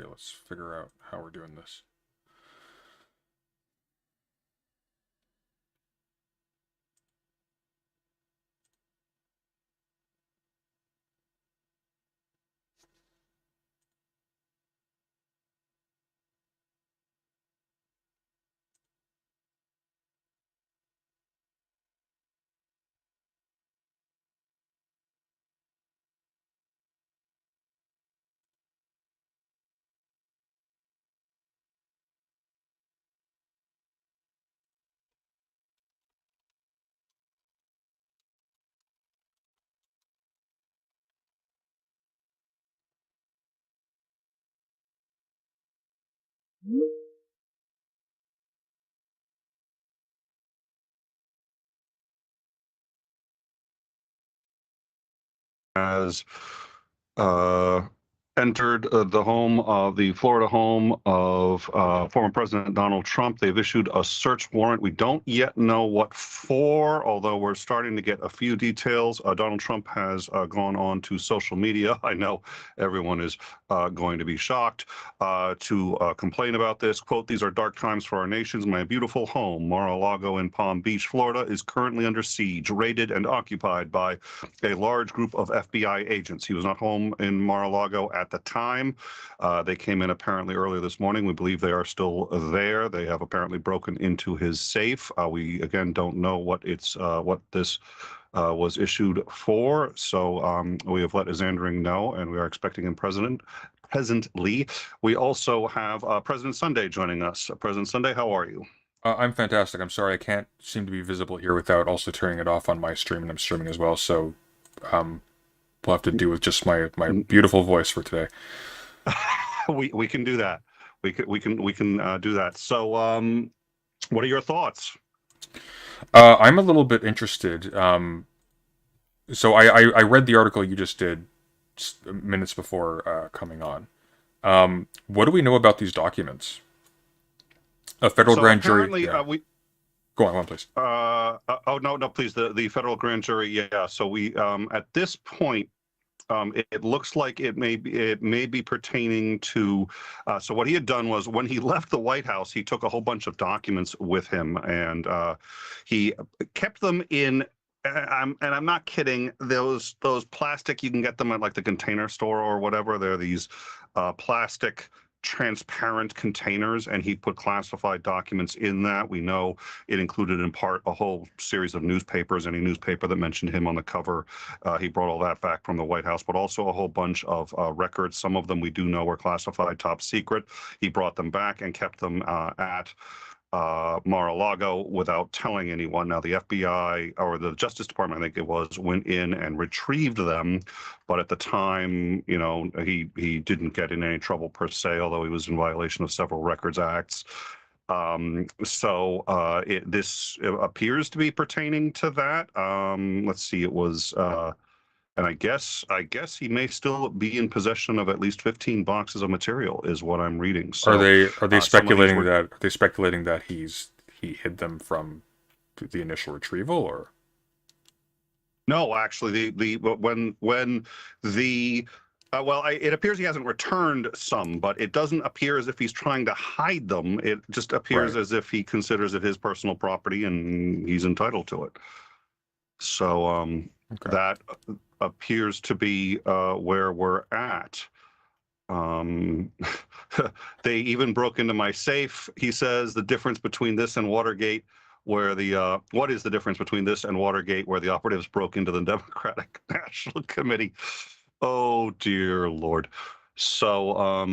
let's figure out how we're doing this. Has uh, entered the Florida home of former President Donald Trump. They've issued a search warrant. We don't yet know what for, although we're starting to get a few details. Donald Trump has gone on to social media. I know everyone is going to be shocked to complain about this. Quote, "These are dark times for our nations. My beautiful home, Mar-a-Lago in Palm Beach, Florida, is currently under siege, raided and occupied by a large group of FBI agents." He was not home in Mar-a-Lago at the time. They came in apparently earlier this morning. We believe they are still there. They have apparently broken into his safe. We again don't know what this was issued for. So we have let Isandering know, and we are expecting him presently. We also have President Sunday joining us. President Sunday, how are you? I'm fantastic. I'm sorry I can't seem to be visible here without also turning it off on my stream, and I'm streaming as well. So we'll have to do with just my beautiful voice for today. We can do that. We can do that. So what are your thoughts? I'm a little bit interested. So I read the article you just did minutes before coming on. What do we know about these documents? A federal grand jury. Yeah. Go on, please. Oh no, please. The federal grand jury. Yeah. So we at this point, it looks like it may be pertaining to. So what he had done was when he left the White House, he took a whole bunch of documents with him, and he kept them in. And I'm not kidding. Those plastic, you can get them at like the Container Store or whatever. They're these plastic transparent containers, and he put classified documents in that. We know it included in part a whole series of newspapers. Any newspaper that mentioned him on the cover, he brought all that back from the White House, but also a whole bunch of records. Some of them we do know were classified, top secret. He brought them back and kept them at Mar-a-Lago without telling anyone. Now, the FBI or the Justice Department, I think it was, went in and retrieved them, but at the time, you know, he didn't get in any trouble per se, although he was in violation of several records acts. This appears to be pertaining to that. Let's see, it was. And I guess he may still be in possession of at least 15 boxes of material, is what I'm reading. So are they speculating that he hid them from the initial retrieval, or? No, actually, it appears he hasn't returned some, but it doesn't appear as if he's trying to hide them. It just appears as if he considers it his personal property and he's entitled to it. So that appears to be where we're at. They even broke into my safe. He says the difference between this and Watergate, where what is the difference between this and Watergate, where the operatives broke into the Democratic National Committee? Oh dear Lord. So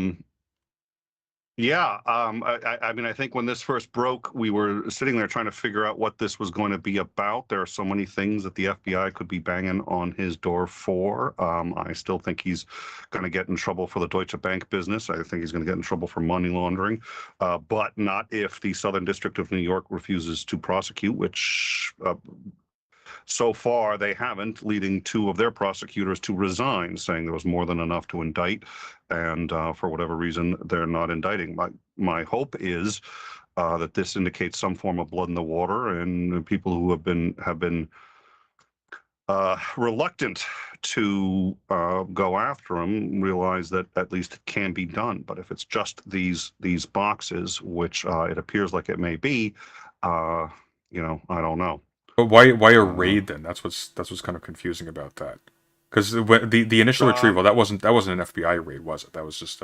yeah, I mean, I think when this first broke, we were sitting there trying to figure out what this was going to be about. There are so many things that the FBI could be banging on his door for. I still think he's going to get in trouble for the Deutsche Bank business. I think he's going to get in trouble for money laundering, but not if the Southern District of New York refuses to prosecute, which so far they haven't, leading two of their prosecutors to resign, saying there was more than enough to indict, and for whatever reason they're not indicting. My hope is that this indicates some form of blood in the water, and people who have been reluctant to go after him, realize that at least it can be done. But if it's just these boxes, which it appears like it may be, I don't know. But why a raid then? That's what's kind of confusing about that. Because the initial retrieval, that wasn't an FBI raid, was it? That was just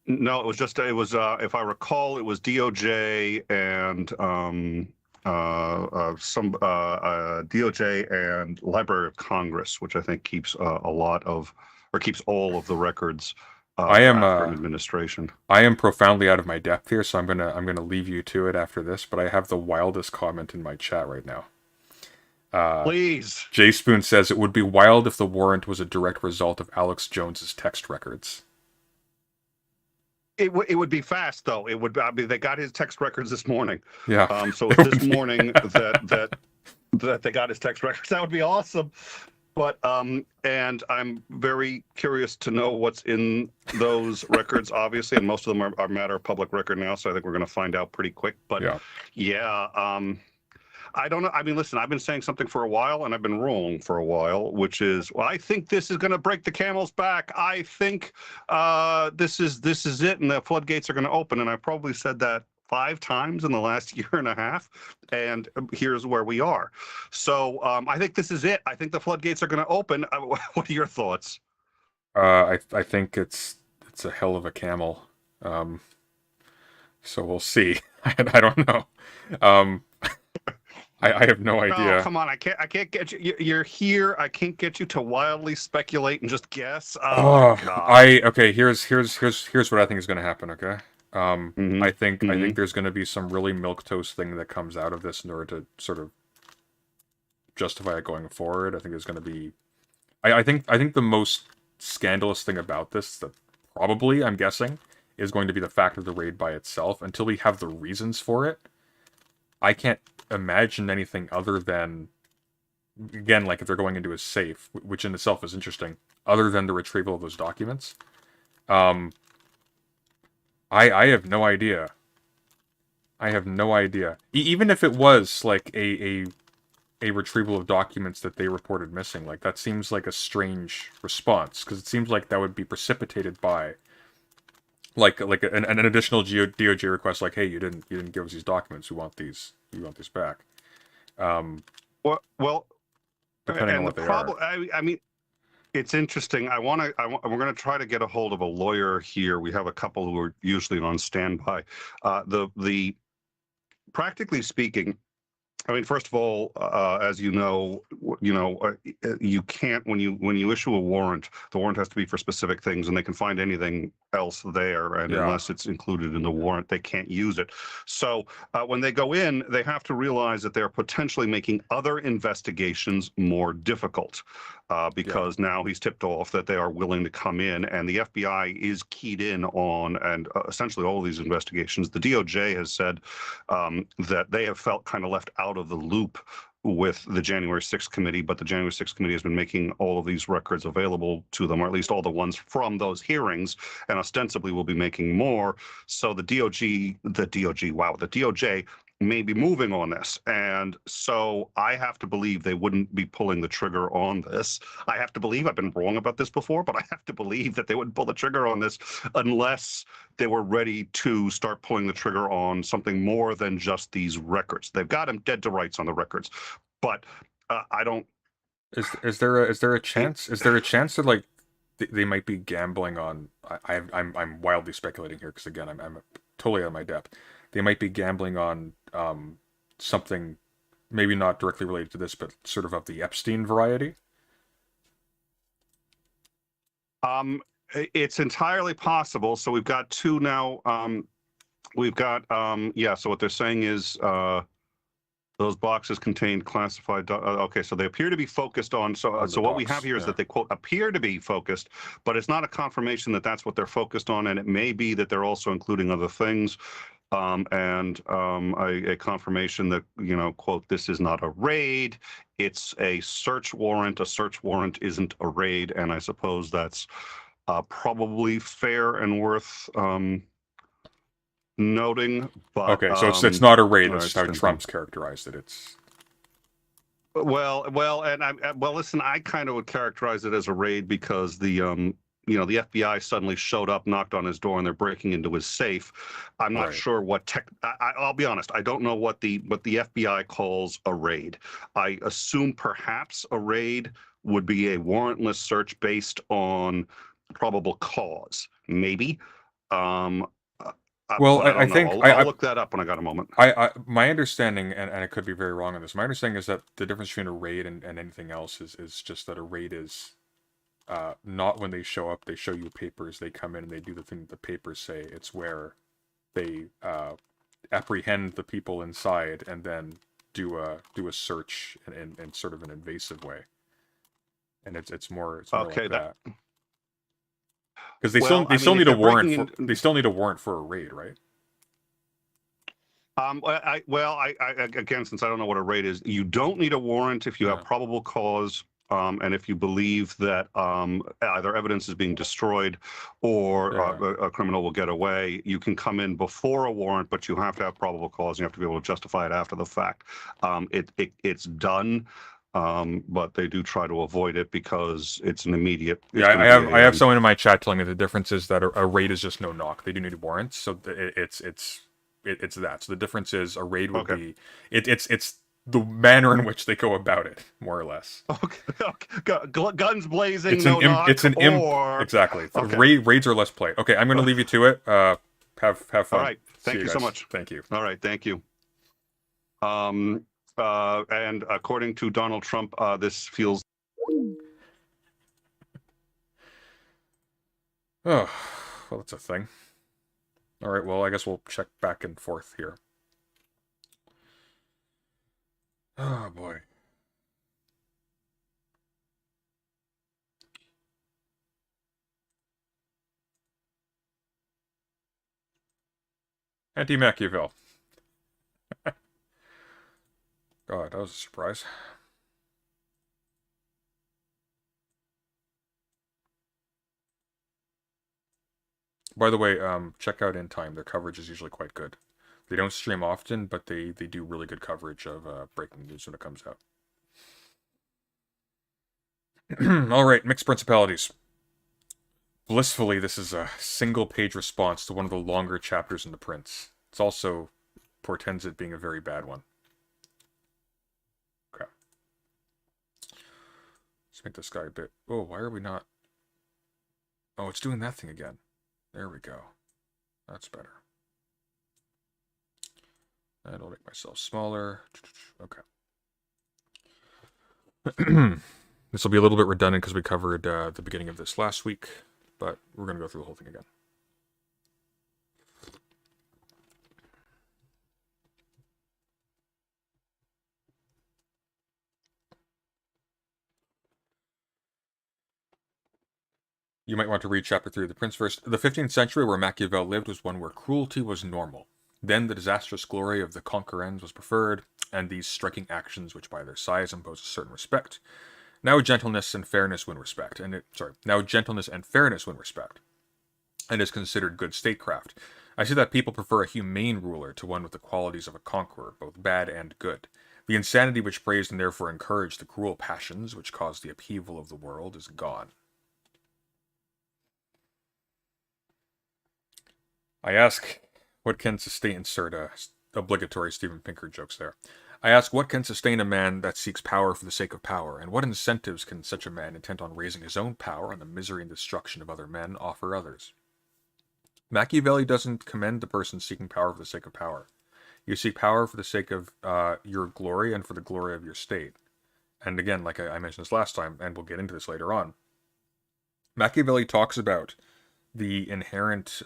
No, it was if I recall, it was DOJ and some DOJ and Library of Congress, which I think keeps keeps all of the records after an administration. I am profoundly out of my depth here, so I'm gonna leave you to it after this. But I have the wildest comment in my chat right now. Please. Jay Spoon says it would be wild if the warrant was a direct result of Alex Jones's text records. It would be fast though. It would. I mean, they got his text records this morning. Yeah. So it's this morning that they got his text records. That would be awesome. But and I'm very curious to know what's in those records, obviously, and most of them are matter of public record now. So I think we're going to find out pretty quick. But yeah, I don't know. I mean, listen, I've been saying something for a while, and I've been wrong for a while, which is, well, I think this is going to break the camel's back. I think this is it, and the floodgates are going to open. And I've probably said that 5 times in the last year and a half, and here's where we are. So I think this is it. I think the floodgates are going to open. What are your thoughts? I think it's a hell of a camel. So we'll see. I don't know. I have no idea. Oh, come on, I can't get you. You're here. I can't get you to wildly speculate and just guess. Oh my God. Okay. Here's what I think is going to happen. Okay. I think there's going to be some really milquetoast thing that comes out of this in order to sort of justify it going forward. I think there's going to be. I think the most scandalous thing about this, that probably I'm guessing, is going to be the fact of the raid by itself. Until we have the reasons for it, I can't imagine anything other than, again, like if they're going into a safe, which in itself is interesting, other than the retrieval of those documents. I have no idea. I have no idea. Even if it was like a retrieval of documents that they reported missing, like that seems like a strange response, because it seems like that would be precipitated by like an additional DOJ request, like, hey, you didn't give us these documents. We want these back. Well, depending on what they are. I mean, it's interesting. We're going to try to get a hold of a lawyer here. We have a couple who are usually on standby. The practically speaking, I mean, first of all, as you can't, when you issue a warrant, the warrant has to be for specific things, and they can find anything else there, and unless it's included in the warrant, they can't use it. So when they go in, they have to realize that they're potentially making other investigations more difficult, because now he's tipped off that they are willing to come in, and the FBI is keyed in on, and essentially all of these investigations. The DOJ has said that they have felt kind of left out of the loop with the January 6th committee, but the January 6th committee has been making all of these records available to them, or at least all the ones from those hearings, and ostensibly will be making more. So the DOJ may be moving on this. And so I have to believe they wouldn't be pulling the trigger on this. I have to believe, I've been wrong about this before, but I have to believe that they wouldn't pull the trigger on this unless they were ready to start pulling the trigger on something more than just these records. They've got him dead to rights on the records, but I don't. Is there a chance? Is there a chance that like they might be gambling on? I'm wildly speculating here because again I'm totally out of my depth. They might be gambling on something maybe not directly related to this, but sort of the Epstein variety. It's entirely possible. So we've got 2 now. We've got so what they're saying is those boxes contained classified. Okay, so they appear to be focused on. So what we have here is that they quote appear to be focused, but it's not a confirmation that that's what they're focused on, and it may be that they're also including other things. And a confirmation that, quote, this is not a raid, it's a search warrant. A search warrant isn't a raid, and I suppose that's probably fair and worth noting. But okay, so it's not a raid. That's how Trump's characterized it. Listen, I kind of would characterize it as a raid because the FBI suddenly showed up, knocked on his door, and they're breaking into his safe. I'm not Right. sure what tech. I'll be honest. I don't know what the FBI calls a raid. I assume perhaps a raid would be a warrantless search based on probable cause. Maybe. Um, Well, but I I don't know. think I'll look that up when I got a moment. my understanding, and I could be very wrong on this. My understanding is that the difference between a raid and anything else is just that a raid is not when they show up, they show you papers, they come in and they do the thing that the papers say. It's where they apprehend the people inside and then do a search in sort of an invasive way. And it's more Okay, like that. Because they Well, still I mean, need if a they're warrant breaking for in- they still need a warrant for a raid, right? Again, since I don't know what a raid is, you don't need a warrant if you have Yeah. probable cause, and if you believe that either evidence is being destroyed or Yeah. a criminal will get away. You can come in before a warrant, but you have to have probable cause. And you have to be able to justify it after the fact. It's done. But they do try to avoid it because it's an immediate. Yeah, I have someone in my chat telling me the difference is that a raid is just no knock. They do need warrants, so it's that. So the difference is a raid would be it's the manner in which they go about it, more or less. Guns blazing, It's no knock. it's an imp. Or... Exactly. Okay. Raids are less play. Okay, I'm going to leave you to it. Have fun. All right. See Thank you so guys. much. Thank you. All right. Thank you. And according to Donald Trump, this feels. Oh, well, that's a thing. All right. Well, I guess we'll check back and forth here. Oh boy. Anti-Machiavel. God, that was a surprise. By the way, check out In Time. Their coverage is usually quite good. They don't stream often, but they do really good coverage of breaking news when it comes out. All right, Mixed Principalities. Blissfully, this is a single-page response to one of the longer chapters in the Prince. It's also portends it being a very bad one. Okay. Let's make this guy a bit... Oh, why are we not... Oh, it's doing that thing again. There we go. That's better. And I'll make myself smaller. Okay. This will be a little bit redundant because we covered the beginning of this last week, but we're going to go through the whole thing again. You might want to read chapter 3 of The Prince first. The 15th century where Machiavel lived was one where cruelty was normal. Then the disastrous glory of the conquerends was preferred, and these striking actions which by their size impose a certain respect. Now gentleness and fairness win respect, and is considered good statecraft. I see that people prefer a humane ruler to one with the qualities of a conqueror, both bad and good. The insanity which praised and therefore encouraged the cruel passions which caused the upheaval of the world is gone. I ask, what can sustain... Insert obligatory Steven Pinker jokes there. I ask, what can sustain a man that seeks power for the sake of power, and what incentives can such a man intent on raising his own power on the misery and destruction of other men offer others? Machiavelli doesn't commend the person seeking power for the sake of power. You seek power for the sake of your glory and for the glory of your state. And again, like I mentioned this last time, and we'll get into this later on, Machiavelli talks about the inherent...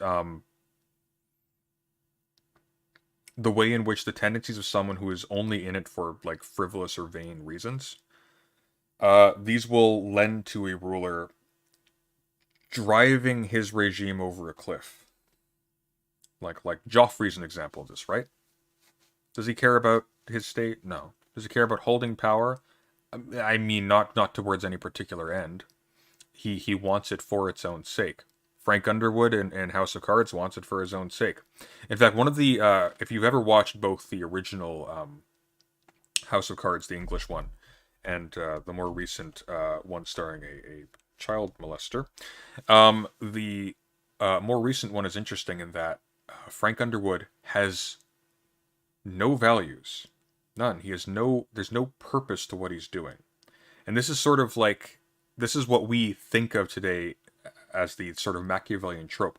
the way in which the tendencies of someone who is only in it for like frivolous or vain reasons, these will lend to a ruler driving his regime over a cliff. Like Joffrey's an example of this, right? Does he care about his state? No. Does he care about holding power? I mean, not towards any particular end. He wants it for its own sake. Frank Underwood in House of Cards wants it for his own sake. In fact, one of the, if you've ever watched both the original House of Cards, the English one, and the more recent one starring a child molester. The more recent one is interesting in that Frank Underwood has no values, none. There's no purpose to what he's doing, and this is sort of like this is what we think of today as the sort of Machiavellian trope.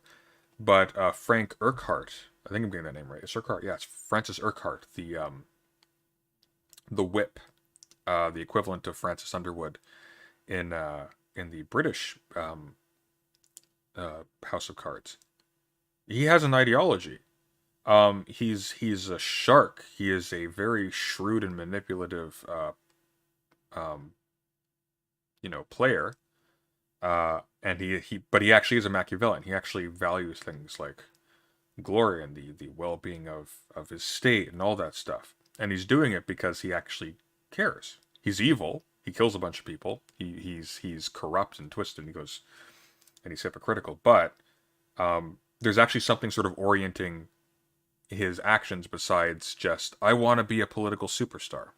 But Frank Urquhart, I think I'm getting that name right. It's Urquhart, yeah, it's Francis Urquhart, the whip, the equivalent of Francis Underwood in the British House of Cards. He has an ideology. He's a shark. He is a very shrewd and manipulative, player. And but he actually is a Machiavellian. He actually values things like glory and the well-being of his state and all that stuff. And he's doing it because he actually cares. He's evil. He kills a bunch of people. He's corrupt and twisted. And he's hypocritical. But there's actually something sort of orienting his actions besides just, I want to be a political superstar.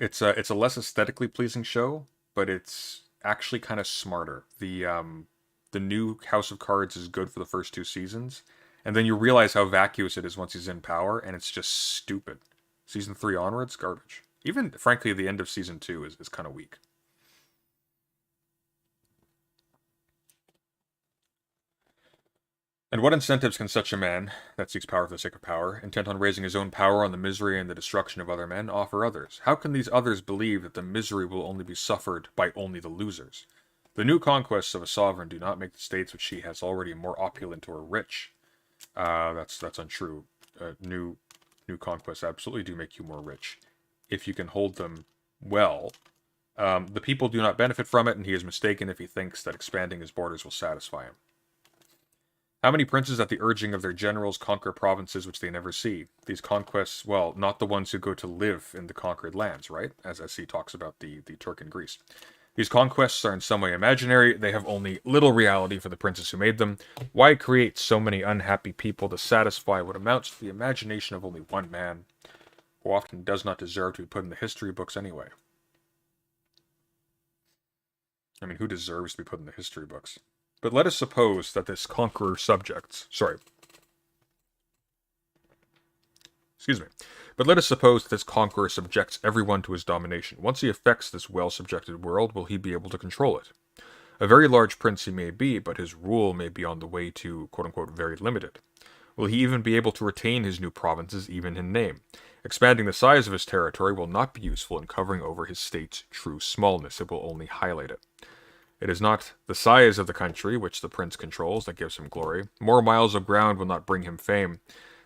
It's a less aesthetically pleasing show, but it's actually kind of smarter. The new House of Cards is good for the first 2 seasons, and then you realize how vacuous it is once he's in power, and it's just stupid. Season 3 onwards, garbage. Even, frankly, the end of Season 2 is kind of weak. And what incentives can such a man, that seeks power for the sake of power, intent on raising his own power on the misery and the destruction of other men, offer others? How can these others believe that the misery will only be suffered by only the losers? The new conquests of a sovereign do not make the states which she has already more opulent or rich. That's untrue. New conquests absolutely do make you more rich, if you can hold them well. The people do not benefit from it, and he is mistaken if he thinks that expanding his borders will satisfy him. How many princes at the urging of their generals conquer provinces which they never see? These conquests, well, not the ones who go to live in the conquered lands, right? As he talks about the Turk and Greece. These conquests are in some way imaginary. They have only little reality for the princes who made them. Why create so many unhappy people to satisfy what amounts to the imagination of only one man, who often does not deserve to be put in the history books anyway? I mean, who deserves to be put in the history books? But let us suppose that this conqueror subjects... But let us suppose that this conqueror subjects everyone to his domination. Once he affects this well-subjected world, will he be able to control it? A very large prince he may be, but his rule may be on the way to, quote-unquote, very limited. Will he even be able to retain his new provinces, even in name? Expanding the size of his territory will not be useful in covering over his state's true smallness. It will only highlight it. It is not the size of the country which the prince controls that gives him glory. More miles of ground will not bring him fame.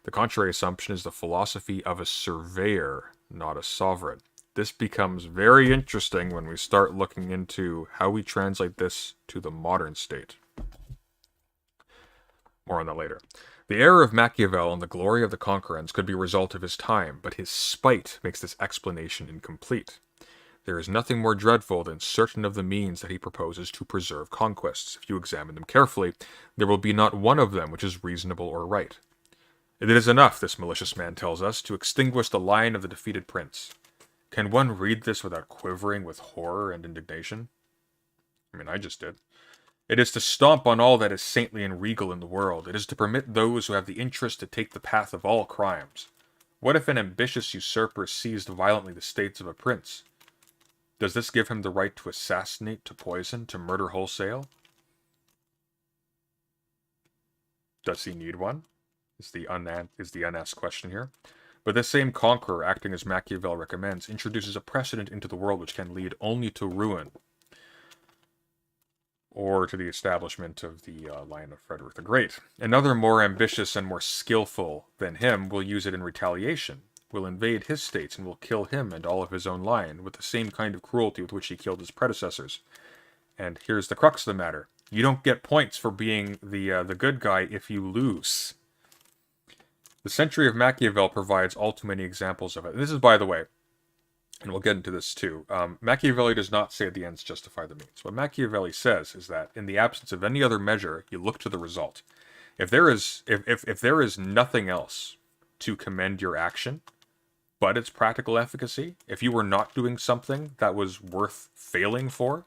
The contrary assumption is the philosophy of a surveyor, not a sovereign. This becomes very interesting when we start looking into how we translate this to the modern state. More on that later. The error of Machiavel and the glory of the conquerors could be a result of his time, but his spite makes this explanation incomplete. There is nothing more dreadful than certain of the means that he proposes to preserve conquests. If you examine them carefully, there will be not one of them which is reasonable or right. It is enough, this malicious man tells us, to extinguish the line of the defeated prince. Can one read this without quivering with horror and indignation? I mean, I just did. It is to stomp on all that is saintly and regal in the world. It is to permit those who have the interest to take the path of all crimes. What if an ambitious usurper seized violently the states of a prince? Does this give him the right to assassinate, to poison, to murder wholesale? Does he need one? Is the unasked question here. But this same conqueror, acting as Machiavel recommends, introduces a precedent into the world which can lead only to ruin, or to the establishment of the line of Frederick the Great. Another more ambitious and more skillful than him will use it in retaliation, will invade his states, and will kill him and all of his own line, with the same kind of cruelty with which he killed his predecessors. And here's the crux of the matter. You don't get points for being the good guy if you lose. The Century of Machiavel provides all too many examples of it. This is, by the way, and we'll get into this too, Machiavelli does not say the ends justify the means. What Machiavelli says is that in the absence of any other measure, you look to the result. If there is if there is nothing else to commend your action but its practical efficacy, if you were not doing something that was worth failing for,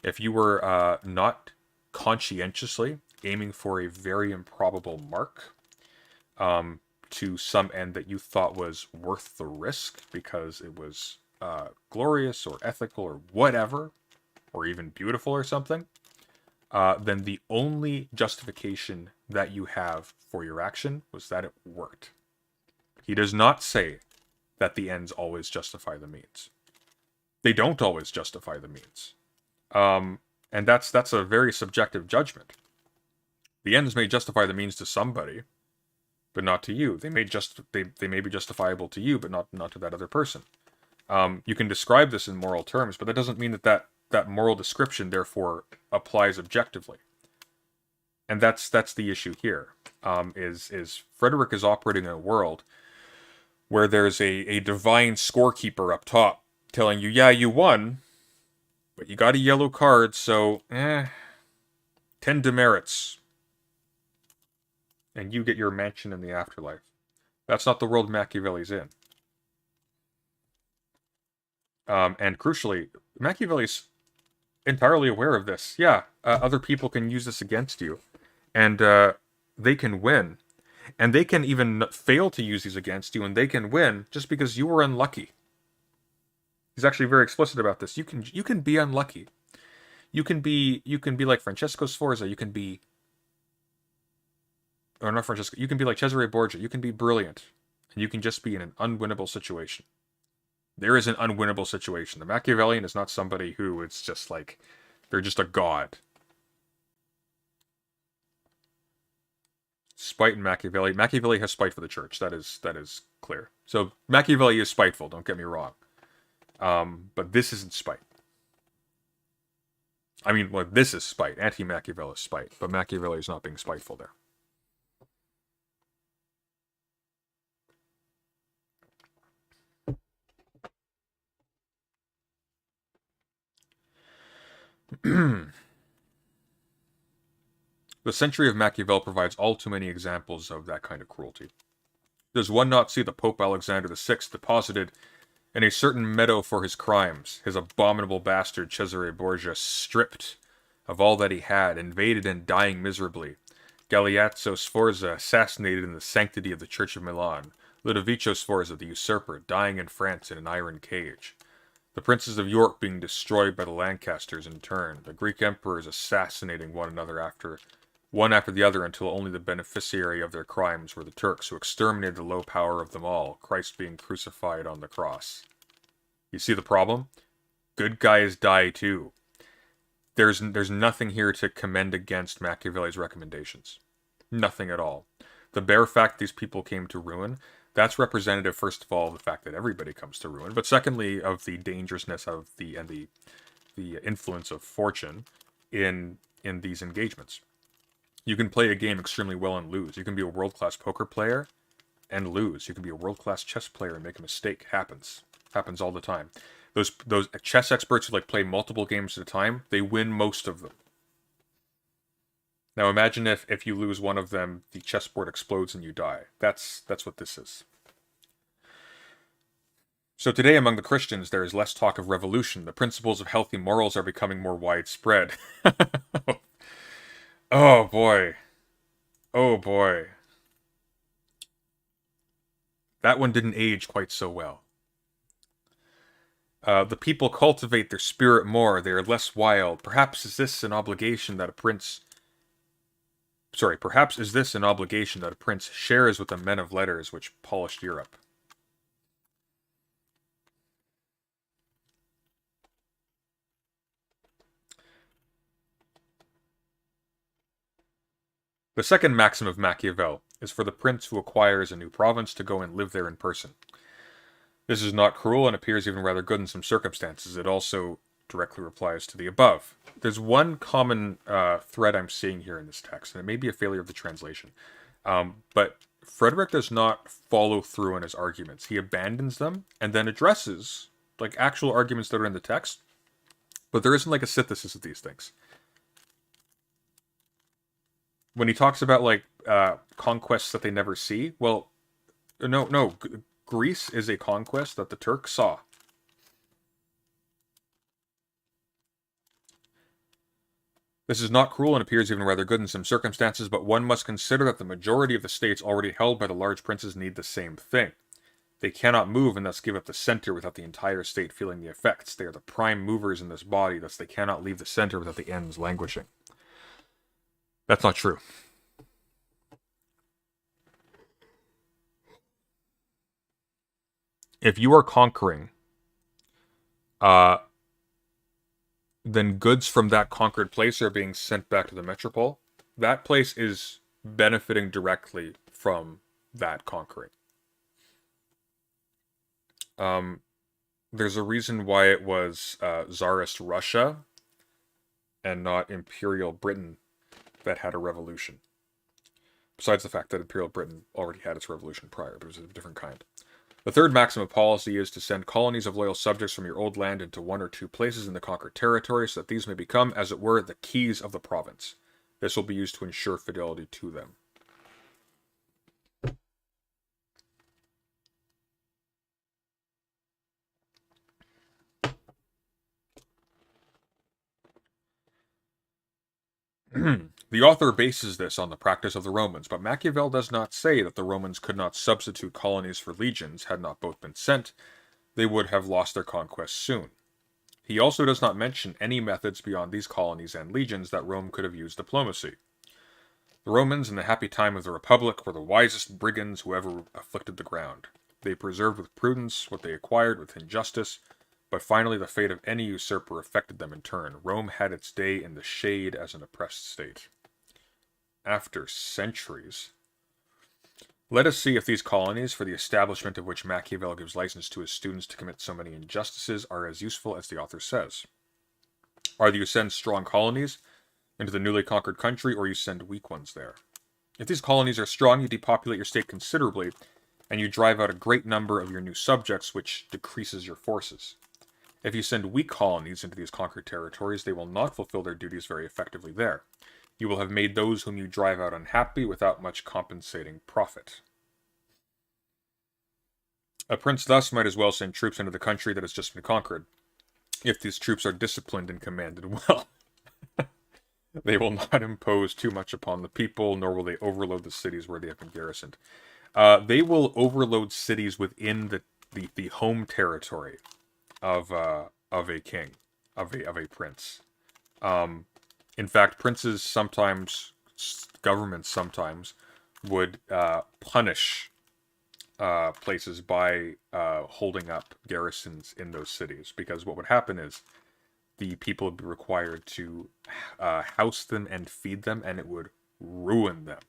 if you were not conscientiously aiming for a very improbable mark to some end that you thought was worth the risk because it was glorious or ethical or whatever, or even beautiful or something, then the only justification that you have for your action was that it worked. He does not say that the ends always justify the means. They don't always justify the means. And that's a very subjective judgment. The ends may justify the means to somebody, but not to you. They may be justifiable to you, but not to that other person. You can describe this in moral terms, but that doesn't mean that moral description therefore applies objectively. And that's the issue here. Is Frederick is operating in a world where there's a divine scorekeeper up top telling you, yeah, you won, but you got a yellow card, so 10 demerits. And you get your mansion in the afterlife. That's not the world Machiavelli's in. And crucially, Machiavelli's entirely aware of this. Yeah, other people can use this against you, and they can win. And they can even fail to use these against you, and they can win just because you were unlucky. He's actually very explicit about this. You can be unlucky. You can be like Francesco Sforza. You can be, or not Francesco. You can be like Cesare Borgia. You can be brilliant, and you can just be in an unwinnable situation. There is an unwinnable situation. The Machiavellian is not somebody who it's just like they're just a god. Spite in Machiavelli. Machiavelli has spite for the church. That is clear. So Machiavelli is spiteful. Don't get me wrong. But this isn't spite. I mean, well, this is spite. Anti-Machiavel is spite. But Machiavelli is not being spiteful there. The century of Machiavel provides all too many examples of that kind of cruelty. Does one not see the Pope Alexander VI deposited in a certain meadow for his crimes, his abominable bastard Cesare Borgia stripped of all that he had, invaded and dying miserably, Galeazzo Sforza assassinated in the sanctity of the Church of Milan, Ludovico Sforza the usurper dying in France in an iron cage, the princes of York being destroyed by the Lancasters in turn, the Greek emperors assassinating one after the other until only the beneficiary of their crimes were the Turks, who exterminated the low power of them all, Christ being crucified on the cross. You see the problem? Good guys die too. There's nothing here to commend against Machiavelli's recommendations. Nothing at all. The bare fact these people came to ruin, that's representative, first of all, of the fact that everybody comes to ruin, but secondly, of the dangerousness of the influence of fortune in these engagements. You can play a game extremely well and lose. You can be a world-class poker player and lose. You can be a world-class chess player and make a mistake. Happens all the time. Those chess experts who play multiple games at a time, they win most of them. Now imagine if you lose one of them, the chessboard explodes and you die. That's what this is. So today among the Christians there is less talk of revolution. The principles of healthy morals are becoming more widespread. Oh boy. Oh boy. That one didn't age quite so well. The people cultivate their spirit more. They are less wild. Perhaps is this an obligation that a prince shares with the men of letters which polished Europe. The second maxim of Machiavel is for the prince who acquires a new province to go and live there in person. This is not cruel and appears even rather good in some circumstances. It also directly replies to the above. There's one common thread I'm seeing here in this text, and it may be a failure of the translation. But Frederick does not follow through on his arguments. He abandons them and then addresses actual arguments that are in the text, but there isn't a synthesis of these things. when he talks about like conquests that they never see, well, no, Greece is a conquest that the Turks saw. This is not cruel and appears even rather good in some circumstances, but one must consider that the majority of the states already held by the large princes need the same thing. They cannot move and thus give up the center without the entire state feeling the effects. They are the prime movers in this body, thus they cannot leave the center without the ends languishing. That's not true. If you are conquering, then goods from that conquered place are being sent back to the metropole. That place is benefiting directly from that conquering. There's a reason why it was Tsarist Russia and not Imperial Britain that had a revolution. Besides the fact that Imperial Britain already had its revolution prior, but it was a different kind. The third maxim of policy is to send colonies of loyal subjects from your old land into one or two places in the conquered territory so that these may become, as it were, the keys of the province. This will be used to ensure fidelity to them. The author bases this on the practice of the Romans, but Machiavel does not say that the Romans could not substitute colonies for legions had not both been sent. They would have lost their conquest soon. He also does not mention any methods beyond these colonies and legions that Rome could have used diplomacy. The Romans, in the happy time of the Republic, were the wisest brigands who ever afflicted the ground. They preserved with prudence what they acquired with injustice, but finally the fate of any usurper affected them in turn. Rome had its day in the shade as an oppressed state. After centuries, let us see if these colonies, for the establishment of which Machiavel gives license to his students to commit so many injustices, are as useful as the author says. Either you send strong colonies into the newly conquered country, or you send weak ones there. If these colonies are strong, you depopulate your state considerably, and you drive out a great number of your new subjects, which decreases your forces. If you send weak colonies into these conquered territories, they will not fulfill their duties very effectively there. You will have made those whom you drive out unhappy without much compensating profit. A prince thus might as well send troops into the country that has just been conquered, if these troops are disciplined and commanded well. They will not impose too much upon the people, nor will they overload the cities where they have been garrisoned. They will overload cities within the home territory of a king, of a prince. In fact, princes sometimes, governments sometimes, would punish places by holding up garrisons in those cities, because what would happen is the people would be required to house them and feed them, and it would ruin them.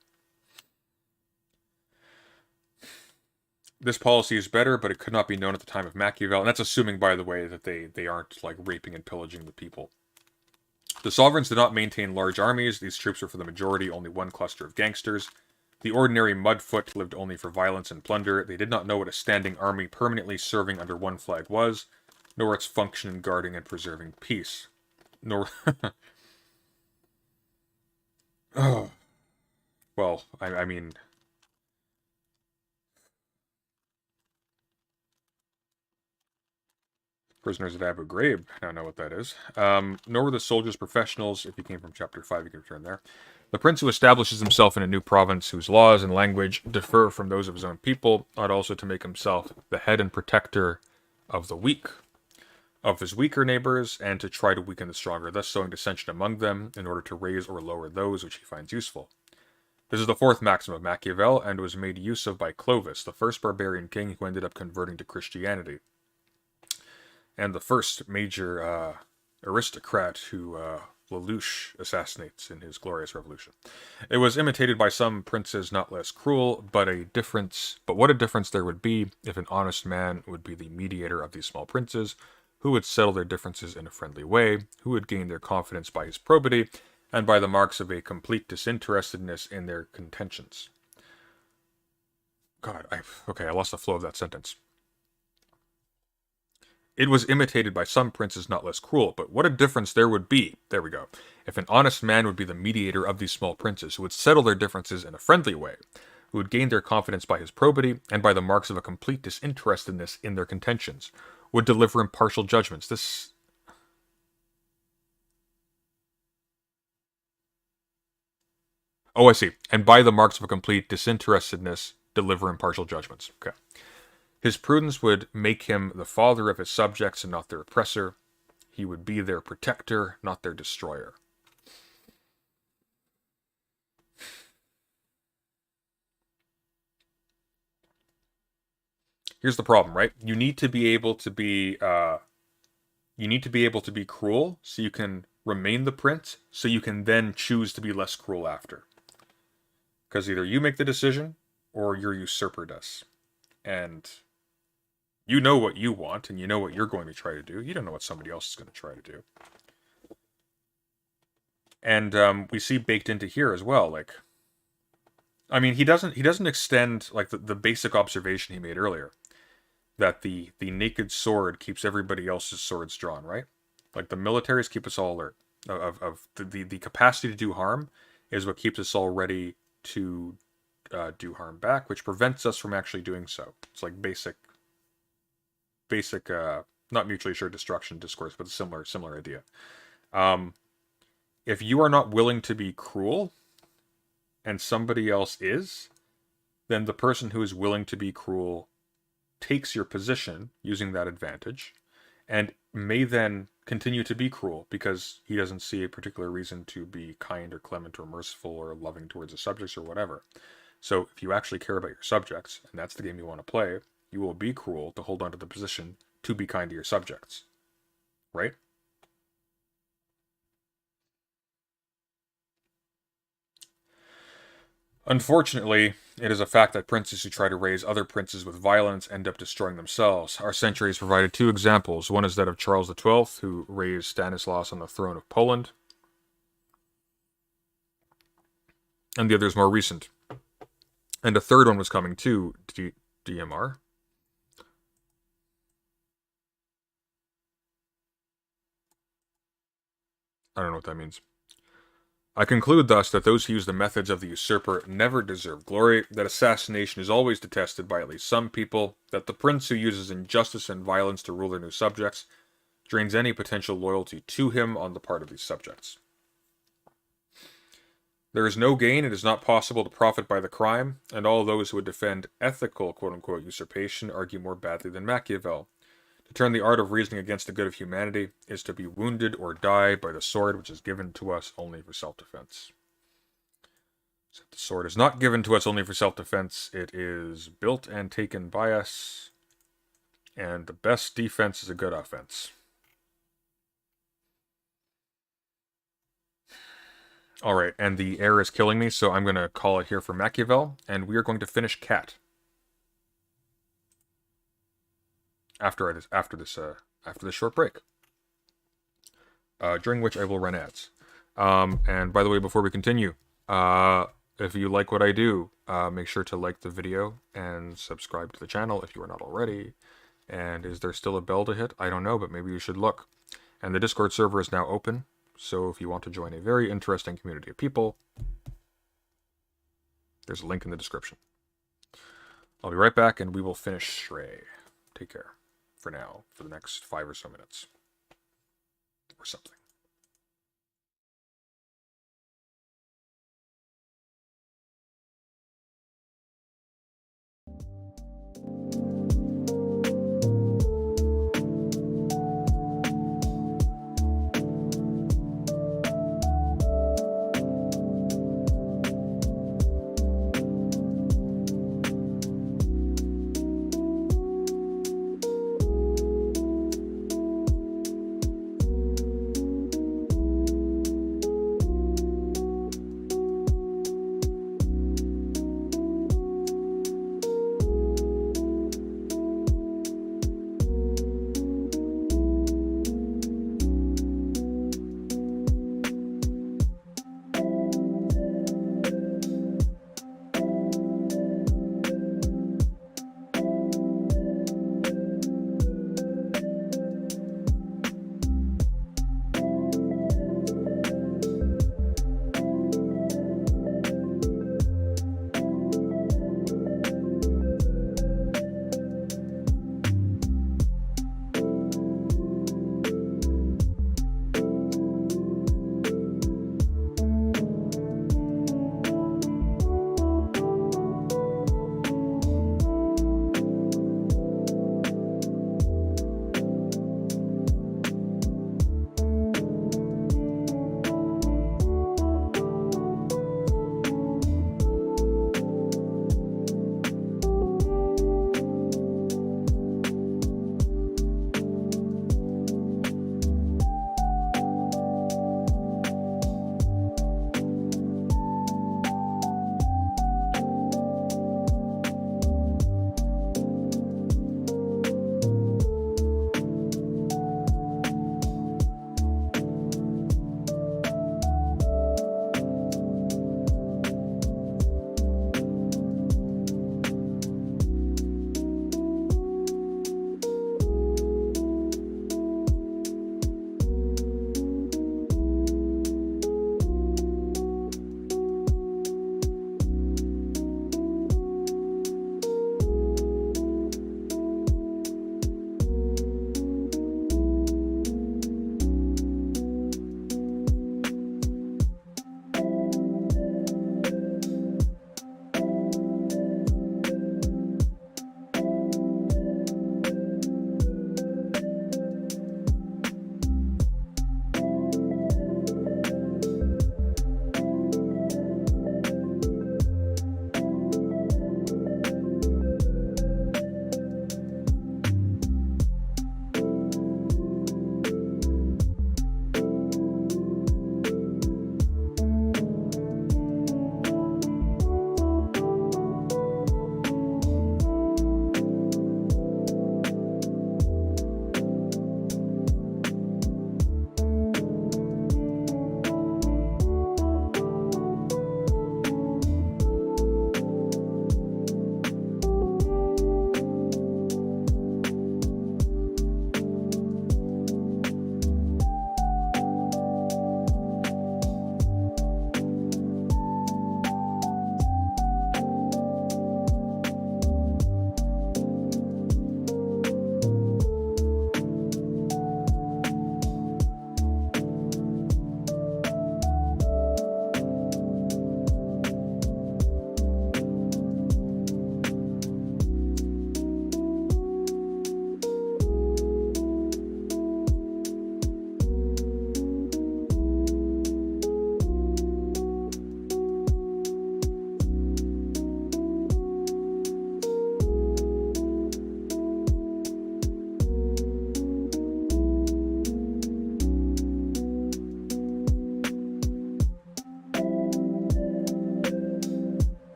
This policy is better, but it could not be known at the time of Machiavel, and that's assuming, by the way, that they aren't like raping and pillaging the people. The sovereigns did not maintain large armies. These troops were for the majority only one cluster of gangsters. The ordinary mudfoot lived only for violence and plunder. They did not know what a standing army permanently serving under one flag was, nor its function in guarding and preserving peace. Nor... oh. Well, I mean... Prisoners at Abu Ghraib, I don't know what that is. Nor were the soldiers professionals. If you came from chapter 5, you can return there. The prince who establishes himself in a new province whose laws and language differ from those of his own people ought also to make himself the head and protector of the weak, of his weaker neighbors, and to try to weaken the stronger, thus sowing dissension among them in order to raise or lower those which he finds useful. This is the fourth maxim of Machiavel, and was made use of by Clovis, the first barbarian king who ended up converting to Christianity, and the first major aristocrat who Lelouch assassinates in his glorious revolution. It was imitated by some princes not less cruel, but what a difference there would be if an honest man would be the mediator of these small princes, who would settle their differences in a friendly way, who would gain their confidence by his probity, and by the marks of a complete disinterestedness in their contentions. God, I lost the flow of that sentence. It was imitated by some princes not less cruel, but what a difference there would be, there we go, if an honest man would be the mediator of these small princes, who would settle their differences in a friendly way, who would gain their confidence by his probity, and by the marks of a complete disinterestedness in their contentions, would deliver impartial judgments. This... Oh, I see. And by the marks of a complete disinterestedness, deliver impartial judgments. Okay. His prudence would make him the father of his subjects and not their oppressor. He would be their protector, not their destroyer. Here's the problem, right? You need to be able to be cruel so you can remain the prince, so you can then choose to be less cruel after. Because either you make the decision or your usurper does. And you know what you want, and you know what you're going to try to do. You don't know what somebody else is going to try to do. And we see baked into here as well, like, I mean, he doesn't extend, like, the basic observation he made earlier, that the naked sword keeps everybody else's swords drawn, right? Like, the militaries keep us all alert. Of the capacity to do harm is what keeps us all ready to do harm back, which prevents us from actually doing so. It's like basic, not mutually assured destruction discourse, but a similar idea. If you are not willing to be cruel, and somebody else is, then the person who is willing to be cruel takes your position using that advantage, and may then continue to be cruel because he doesn't see a particular reason to be kind or clement or merciful or loving towards his subjects or whatever. So if you actually care about your subjects, and that's the game you want to play, you will be cruel to hold on to the position to be kind to your subjects. Right? Unfortunately, it is a fact that princes who try to raise other princes with violence end up destroying themselves. Our century has provided two examples. One is that of Charles XII, who raised Stanislaus on the throne of Poland. And the other is more recent. And a third one was coming too, DMR. I don't know what that means. I conclude thus that those who use the methods of the usurper never deserve glory, that assassination is always detested by at least some people, that the prince who uses injustice and violence to rule their new subjects drains any potential loyalty to him on the part of these subjects. There is no gain, it is not possible to profit by the crime, and all those who would defend ethical quote-unquote usurpation argue more badly than Machiavel. To turn the art of reasoning against the good of humanity is to be wounded or die by the sword which is given to us only for self-defense. So the sword is not given to us only for self-defense, it is built and taken by us, and the best defense is a good offense. Alright, and the air is killing me, so I'm going to call it here for Machiavel, and we are going to finish Cat. After this short break, during which I will run ads. And by the way, before we continue, if you like what I do, make sure to like the video and subscribe to the channel if you are not already. And is there still a bell to hit? I don't know, but maybe you should look. And the Discord server is now open, so if you want to join a very interesting community of people, there's a link in the description. I'll be right back, and we will finish Shrey. Take care. For now, for the next 5 or so minutes. Or something.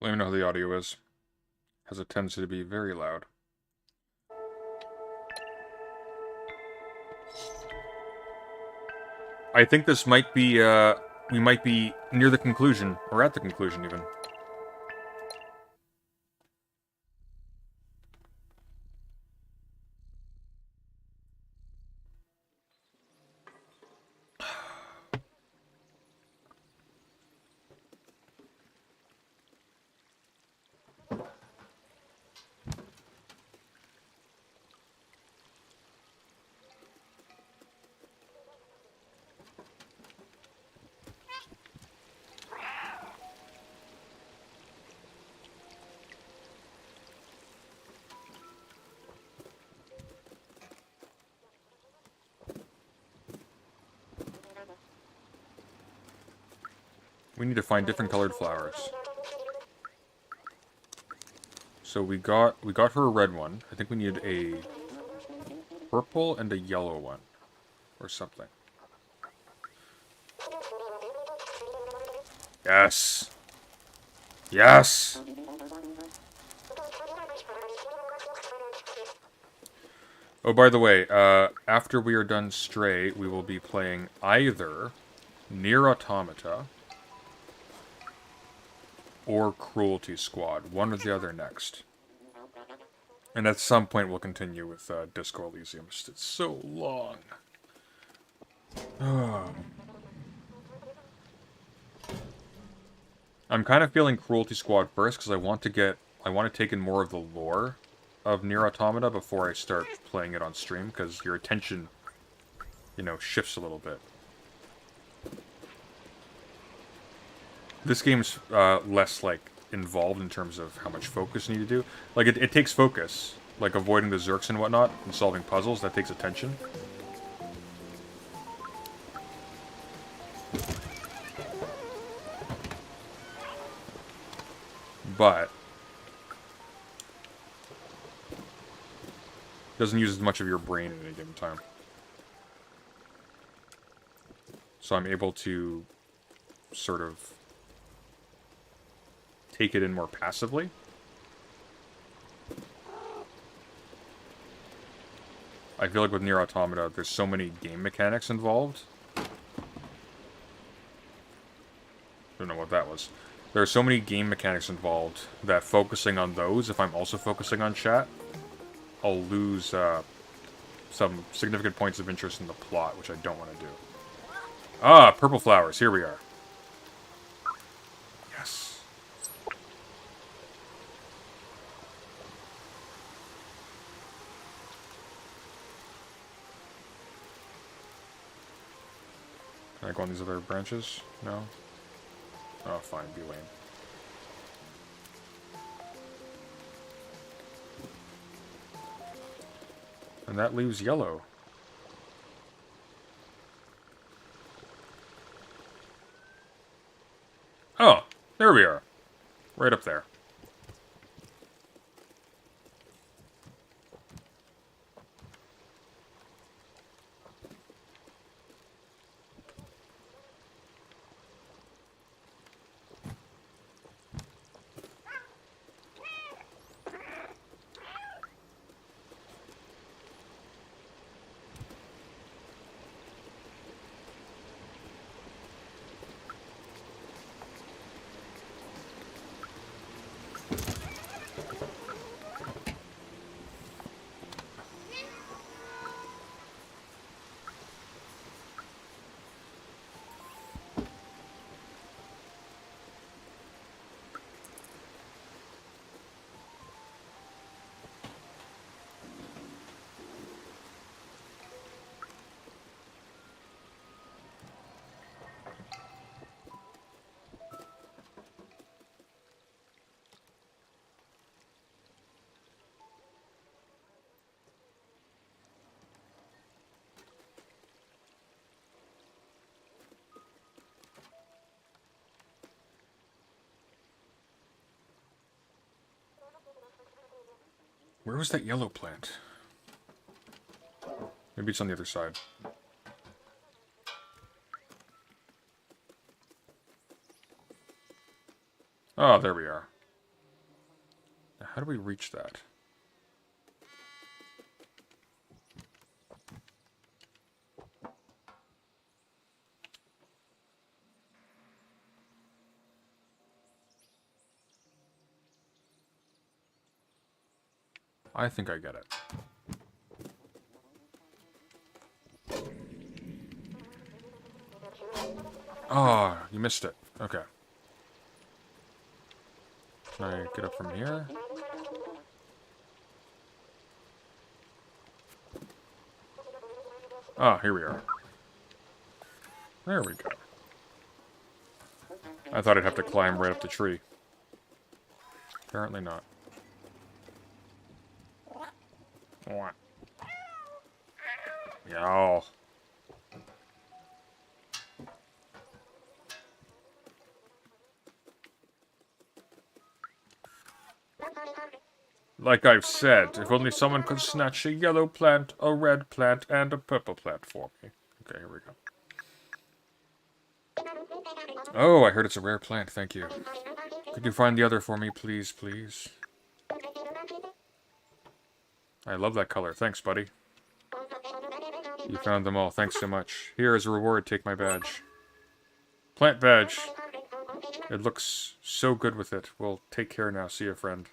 Let me know how the audio is. Has a tendency to be very loud. I think this might be, we might be near the conclusion, or at the conclusion even. We need to find different colored flowers. So we got her a red one. I think we need a purple and a yellow one. Or something. Yes! Yes! Oh, by the way, after we are done Stray, we will be playing either Nier Automata or Cruelty Squad. One or the other next. And at some point we'll continue with Disco Elysium. It's so long. I'm kind of feeling Cruelty Squad first because I want to take in more of the lore of Nier Automata before I start playing it on stream, because your attention, you know, shifts a little bit. This game's less, like, involved in terms of how much focus you need to do. Like, it takes focus. Like, avoiding the Zerks and whatnot, and solving puzzles, that takes attention. But doesn't use as much of your brain at any given time. So I'm able to sort of take it in more passively. I feel like with Nier Automata, there's so many game mechanics involved. Don't know what that was. There are so many game mechanics involved that focusing on those, if I'm also focusing on chat, I'll lose some significant points of interest in the plot, which I don't want to do. Ah, purple flowers. Here we are. Yes. Can I go on these other branches? No? Oh, fine. Be lame. And that leaves yellow. Oh, there we are. Right up there. Where was that yellow plant? Maybe it's on the other side. Oh, there we are. How do we reach that? I think I get it. Oh, you missed it. Okay. Can I get up from here? Ah, here we are. There we go. I thought I'd have to climb right up the tree. Apparently not. Yow. Like I've said, if only someone could snatch a yellow plant, a red plant, and a purple plant for me. Okay, here we go. Oh, I heard it's a rare plant, thank you. Could you find the other for me, please, please? I love that color. Thanks, buddy. You found them all. Thanks so much. Here as a reward, take my badge. Plant badge. It looks so good with it. Well, take care now. See you, friend.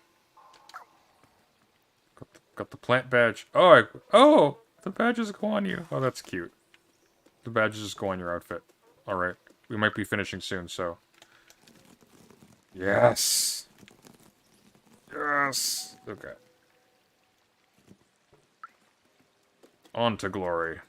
Got the plant badge. Oh, the badges go on you. Oh, that's cute. The badges just go on your outfit. Alright. We might be finishing soon, so. Yes! Yes! Okay. On to glory.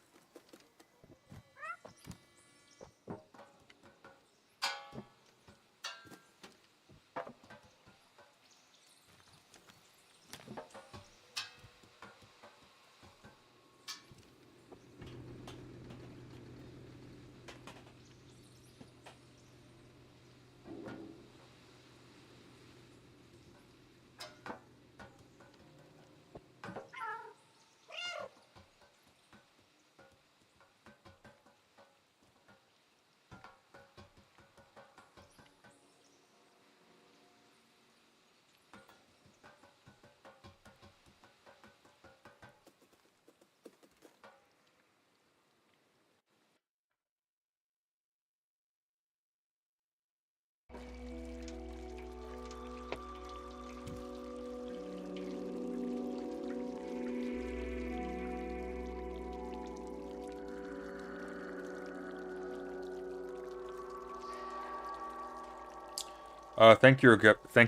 Thank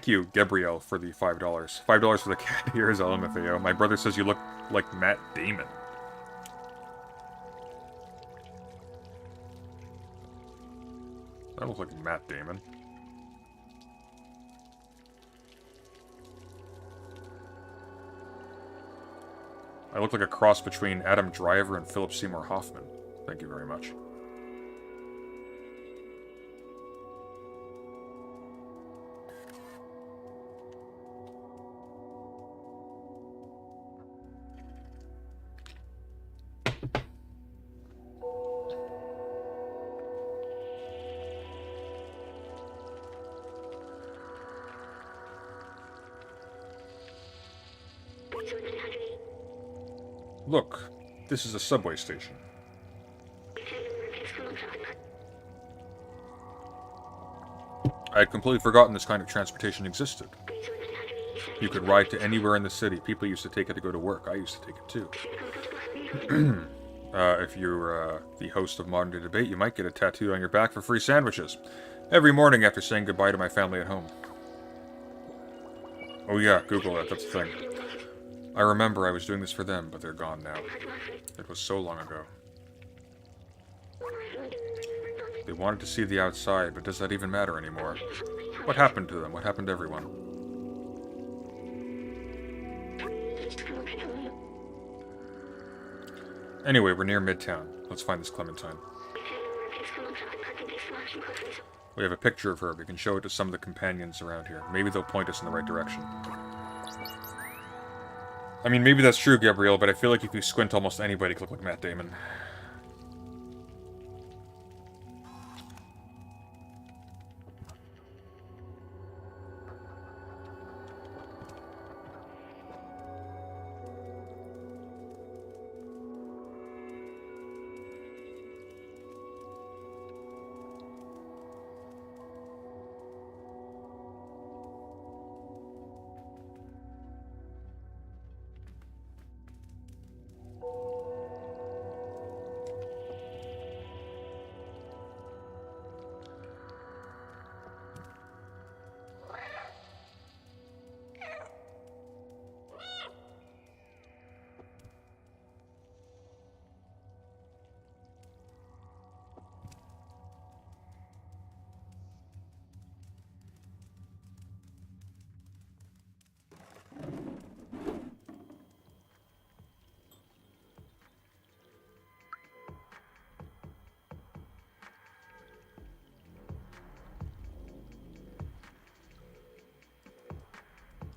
you, Gabrielle, for the $5. $5 for the cat ears, LMFAO. My brother says you look like Matt Damon. That looks like Matt Damon. I look like a cross between Adam Driver and Philip Seymour Hoffman. Thank you very much. Look, this is a subway station. I had completely forgotten this kind of transportation existed. You could ride to anywhere in the city. People used to take it to go to work. I used to take it too. If you're the host of Modern Day Debate, you might get a tattoo on your back for free sandwiches. Every morning after saying goodbye to my family at home. Oh yeah, Google it, that's the thing. I remember I was doing this for them, but they're gone now. It was so long ago. They wanted to see the outside, but does that even matter anymore? What happened to them? What happened to everyone? Anyway, we're near Midtown. Let's find this Clementine. We have a picture of her. We can show it to some of the companions around here. Maybe they'll point us in the right direction. I mean, maybe that's true, Gabrielle, but I feel like if you squint, almost anybody could look like Matt Damon.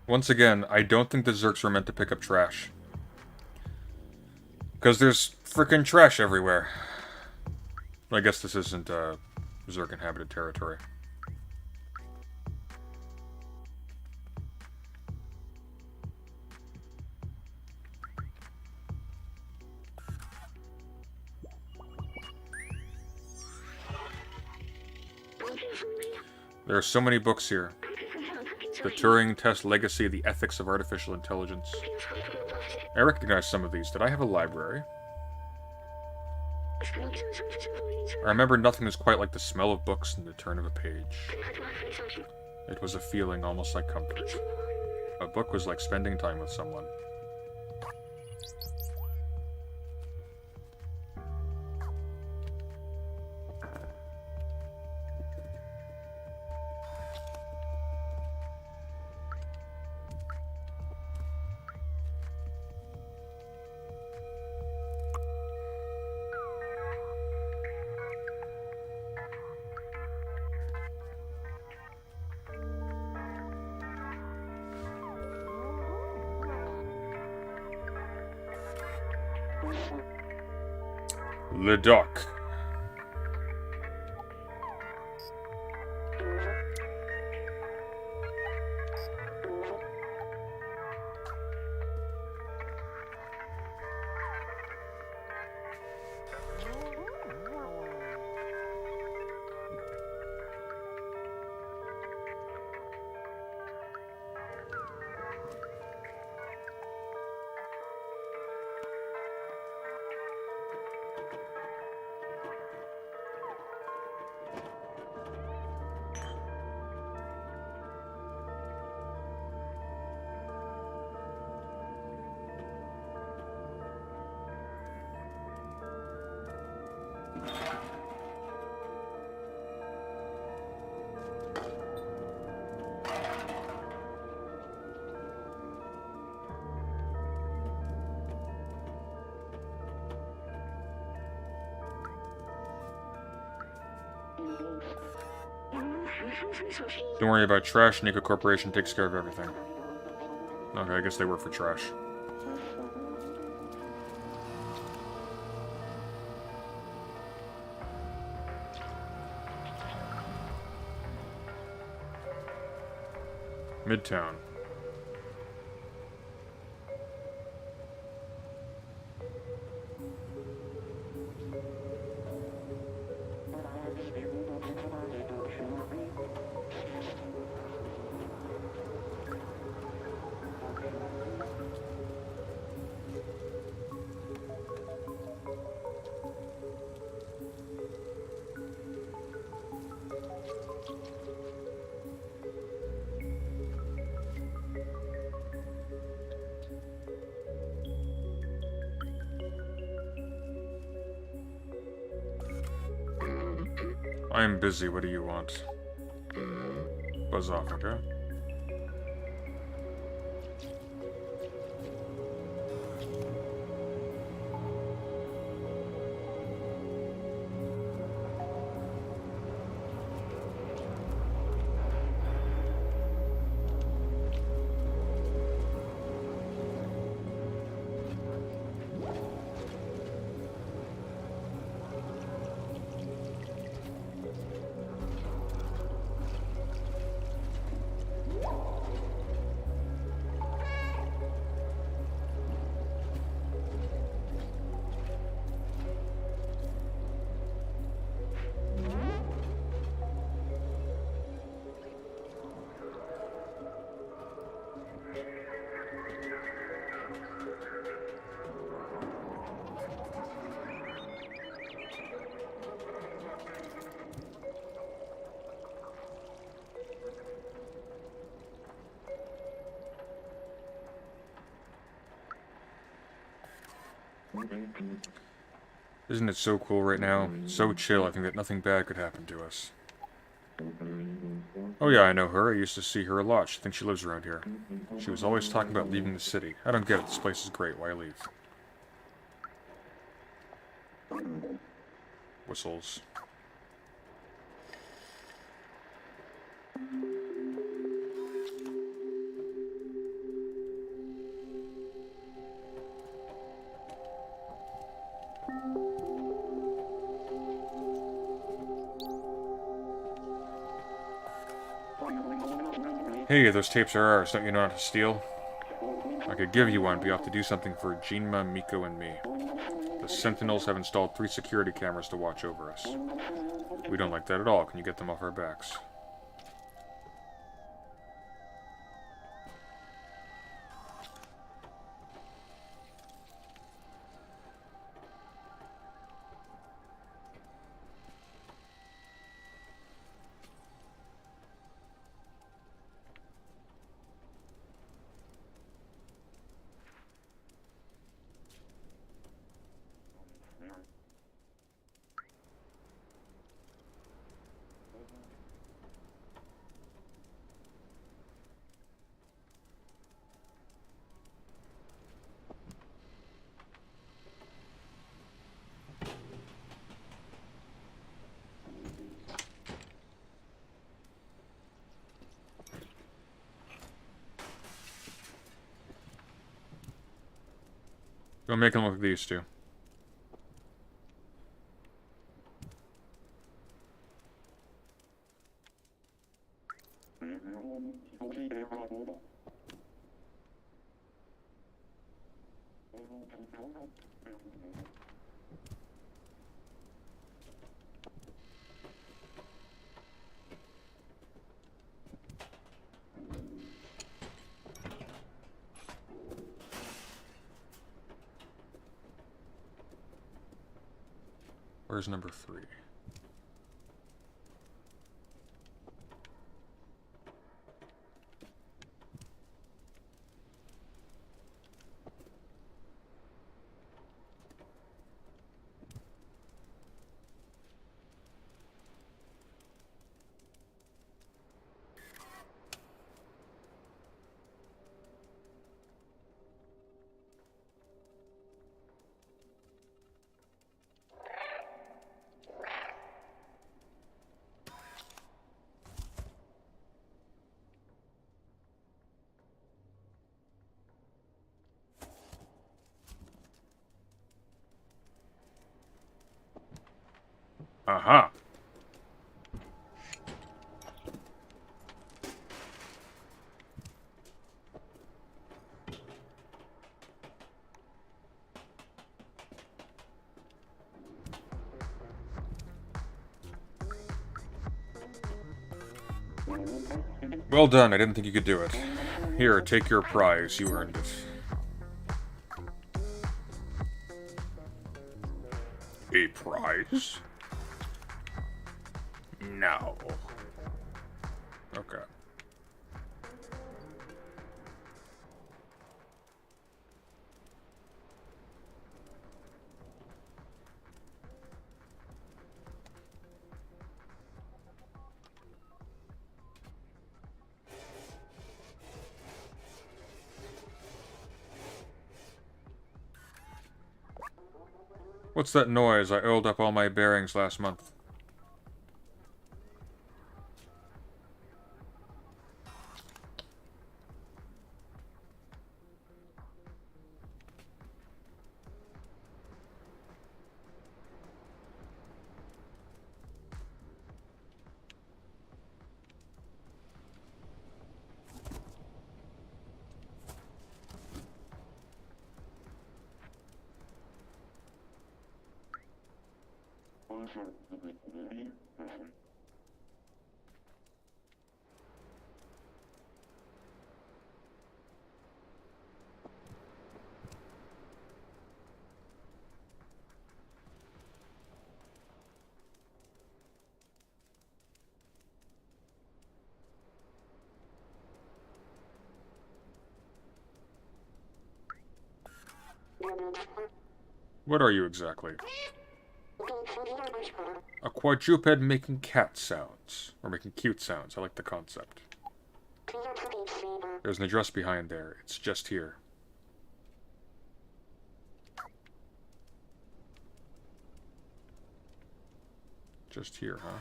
Once again, I don't think the Zerks were meant to pick up trash. Because there's frickin' trash everywhere. I guess this isn't, Zerk inhabited territory. There are so many books here. The Turing Test Legacy, The Ethics of Artificial Intelligence. I recognize some of these. Did I have a library? I remember nothing was quite like the smell of books and the turn of a page. It was a feeling almost like comfort. A book was like spending time with someone. Le Doc. Don't worry about trash. Nico Corporation takes care of everything. Okay, I guess they work for trash. Midtown. I am busy, what do you want? Buzz off, okay? Isn't it so cool right now? So chill, I think that nothing bad could happen to us. Oh yeah, I know her. I used to see her a lot. She thinks she lives around here. She was always talking about leaving the city. I don't get it. This place is great. Why leave? Whistles. Hey, those tapes are ours. Don't you know how to steal? I could give you one, but you have to do something for Jinma, Miko, and me. The Sentinels have installed 3 security cameras to watch over us. We don't like that at all. Can you get them off our backs? Don't make them look like these two. Where's number 3? Aha! Well done, I didn't think you could do it. Here, take your prize, you earned it. A prize? No. Okay. What's that noise? I oiled up all my bearings last month. What are you exactly? A quadruped making cat sounds. Or making cute sounds. I like the concept. There's an address behind there. It's just here. Just here, huh?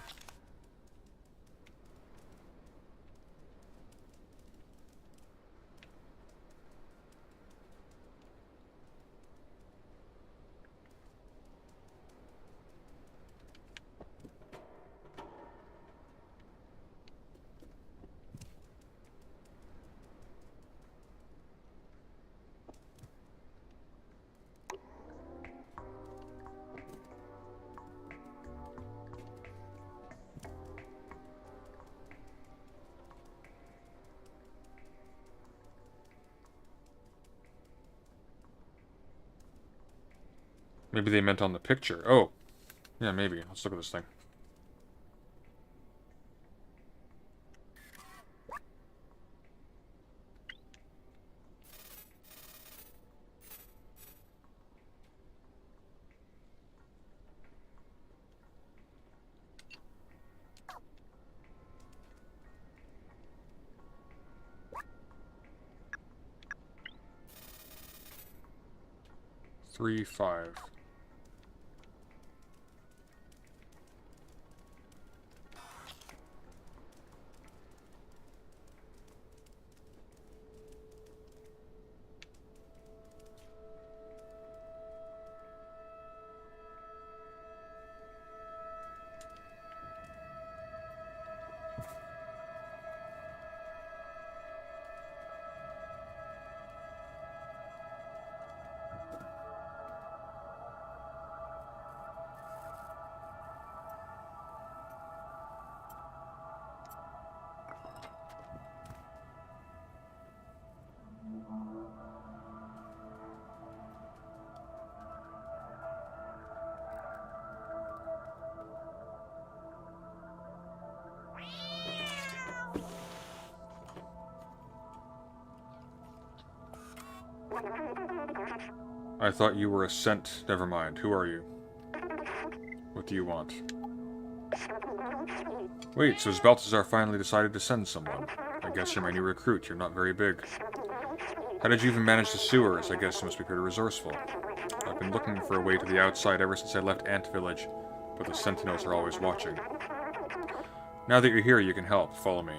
Maybe they meant on the picture. Oh. Yeah, maybe. Let's look at this thing. Three, 5. I thought you were a scent. Never mind. Who are you? What do you want? Wait, so has Balthazar finally decided to send someone? I guess you're my new recruit. You're not very big. How did you even manage the sewers? I guess you must be pretty resourceful. I've been looking for a way to the outside ever since I left Ant Village, but the sentinels are always watching. Now that you're here, you can help. Follow me.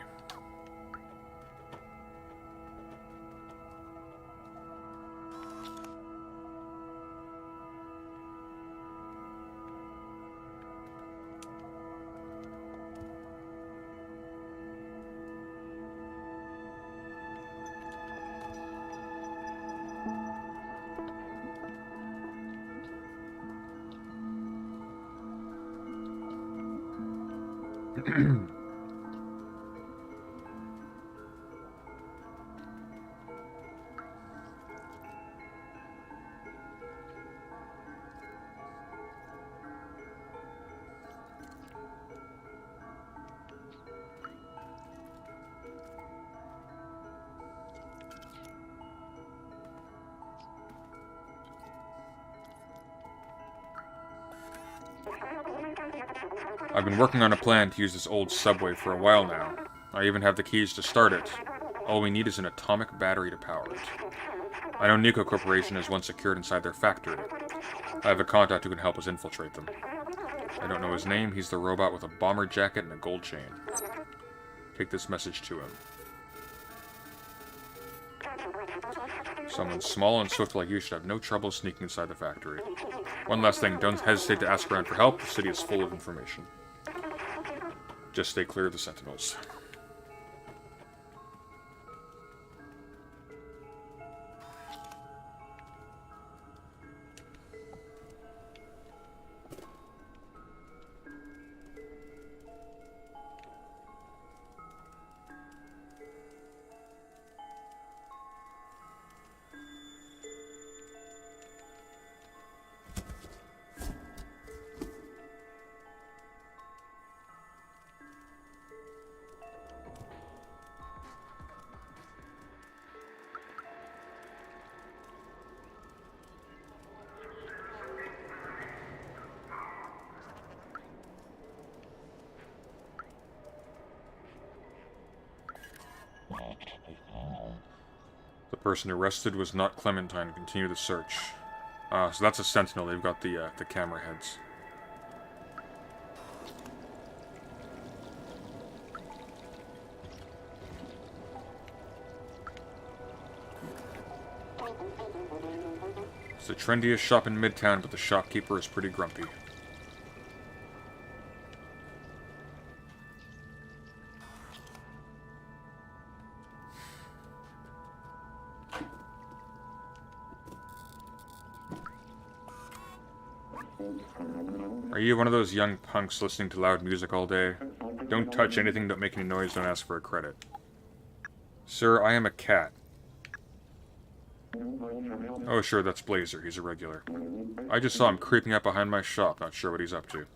I've been working on a plan to use this old subway for a while now. I even have the keys to start it. All we need is an atomic battery to power it. I know Nico Corporation has one secured inside their factory. I have a contact who can help us infiltrate them. I don't know his name. He's the robot with a bomber jacket and a gold chain. Take this message to him. Someone small and swift like you should have no trouble sneaking inside the factory. One last thing, don't hesitate to ask around for help. The city is full of information. Just stay clear of the sentinels. The person arrested was not Clementine. Continue the search. So that's a sentinel. They've got the camera heads. It's the trendiest shop in Midtown, but the shopkeeper is pretty grumpy. Are you one of those young punks listening to loud music all day? Don't touch anything, don't make any noise, don't ask for a credit. Sir, I am a cat. Oh, sure, that's Blazer. He's a regular. I just saw him creeping up behind my shop. Not sure what he's up to.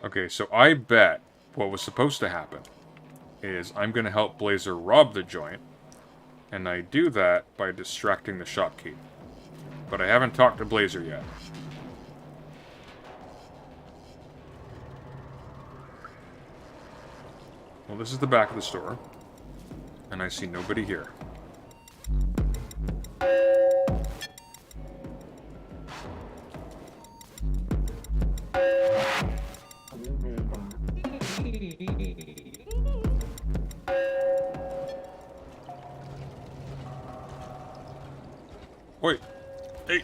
Okay, so I bet what was supposed to happen is I'm going to help Blazer rob the joint, and I do that by distracting the shopkeep. But I haven't talked to Blazer yet. Well, this is the back of the store, and I see nobody here. Wait. Hey.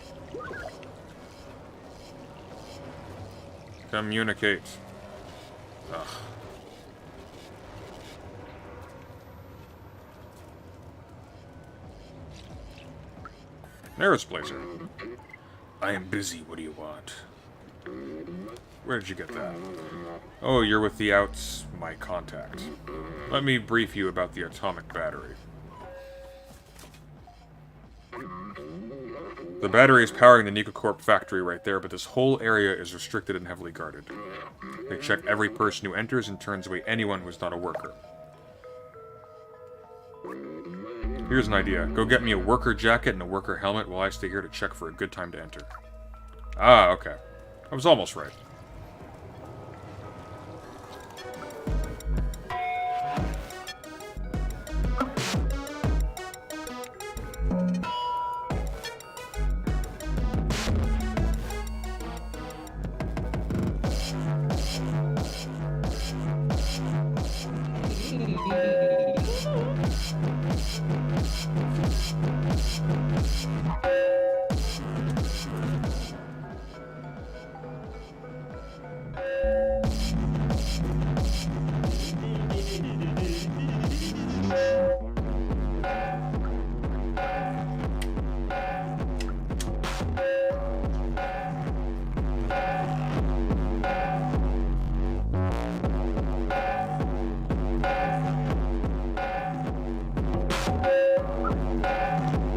Communicate. Ugh. There's Blazer. I am busy. What do you want? Where did you get that? Oh, you're with the Outs, my contact. Let me brief you about the atomic battery. The battery is powering the Nicocorp factory right there, but this whole area is restricted and heavily guarded. They check every person who enters and turns away anyone who's not a worker. Here's an idea. Go get me a worker jacket and a worker helmet while I stay here to check for a good time to enter. Ah, okay. I was almost right.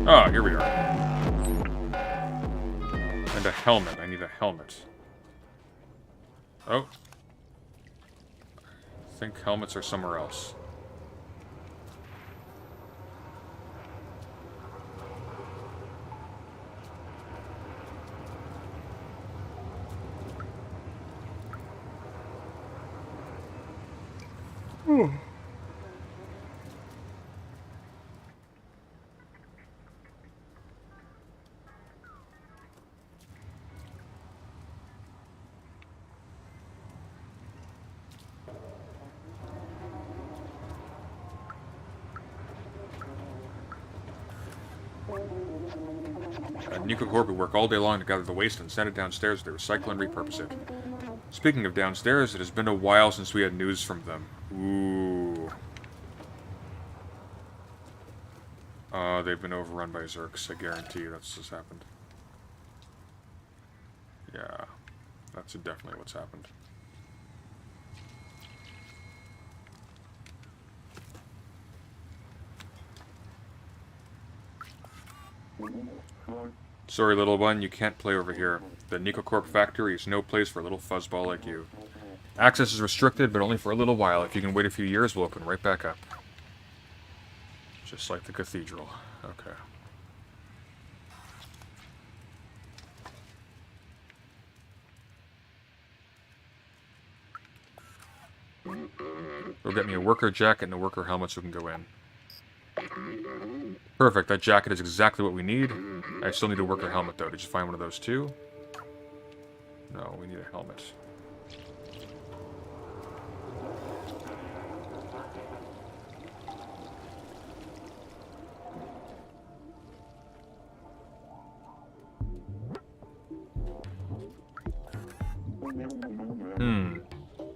Ah, here we are. And a helmet. I need a helmet. Oh. I think helmets are somewhere else. Nicocorp would work all day long to gather the waste and send it downstairs to recycle and repurpose it. Speaking of downstairs, it has been a while since we had news from them. Ooh. They've been overrun by Zerks. I guarantee you that's what's happened. Yeah, that's definitely what's happened. Sorry, little one, you can't play over here. The Nicocorp factory is no place for a little fuzzball like you. Access is restricted, but only for a little while. If you can wait a few years, we'll open right back up. Just like the Cathedral. Okay. Go get me a worker jacket and a worker helmet so we can go in. Perfect, that jacket is exactly what we need. I still need a worker helmet, though. Did you find one of those, too? No, we need a helmet.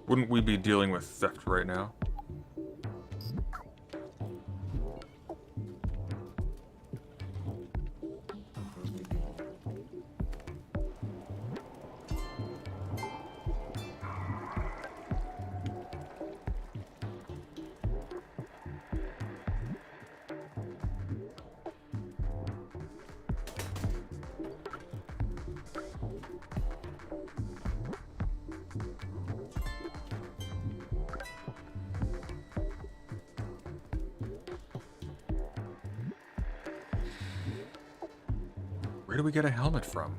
Wouldn't we be dealing with theft right now? Where do we get a helmet from?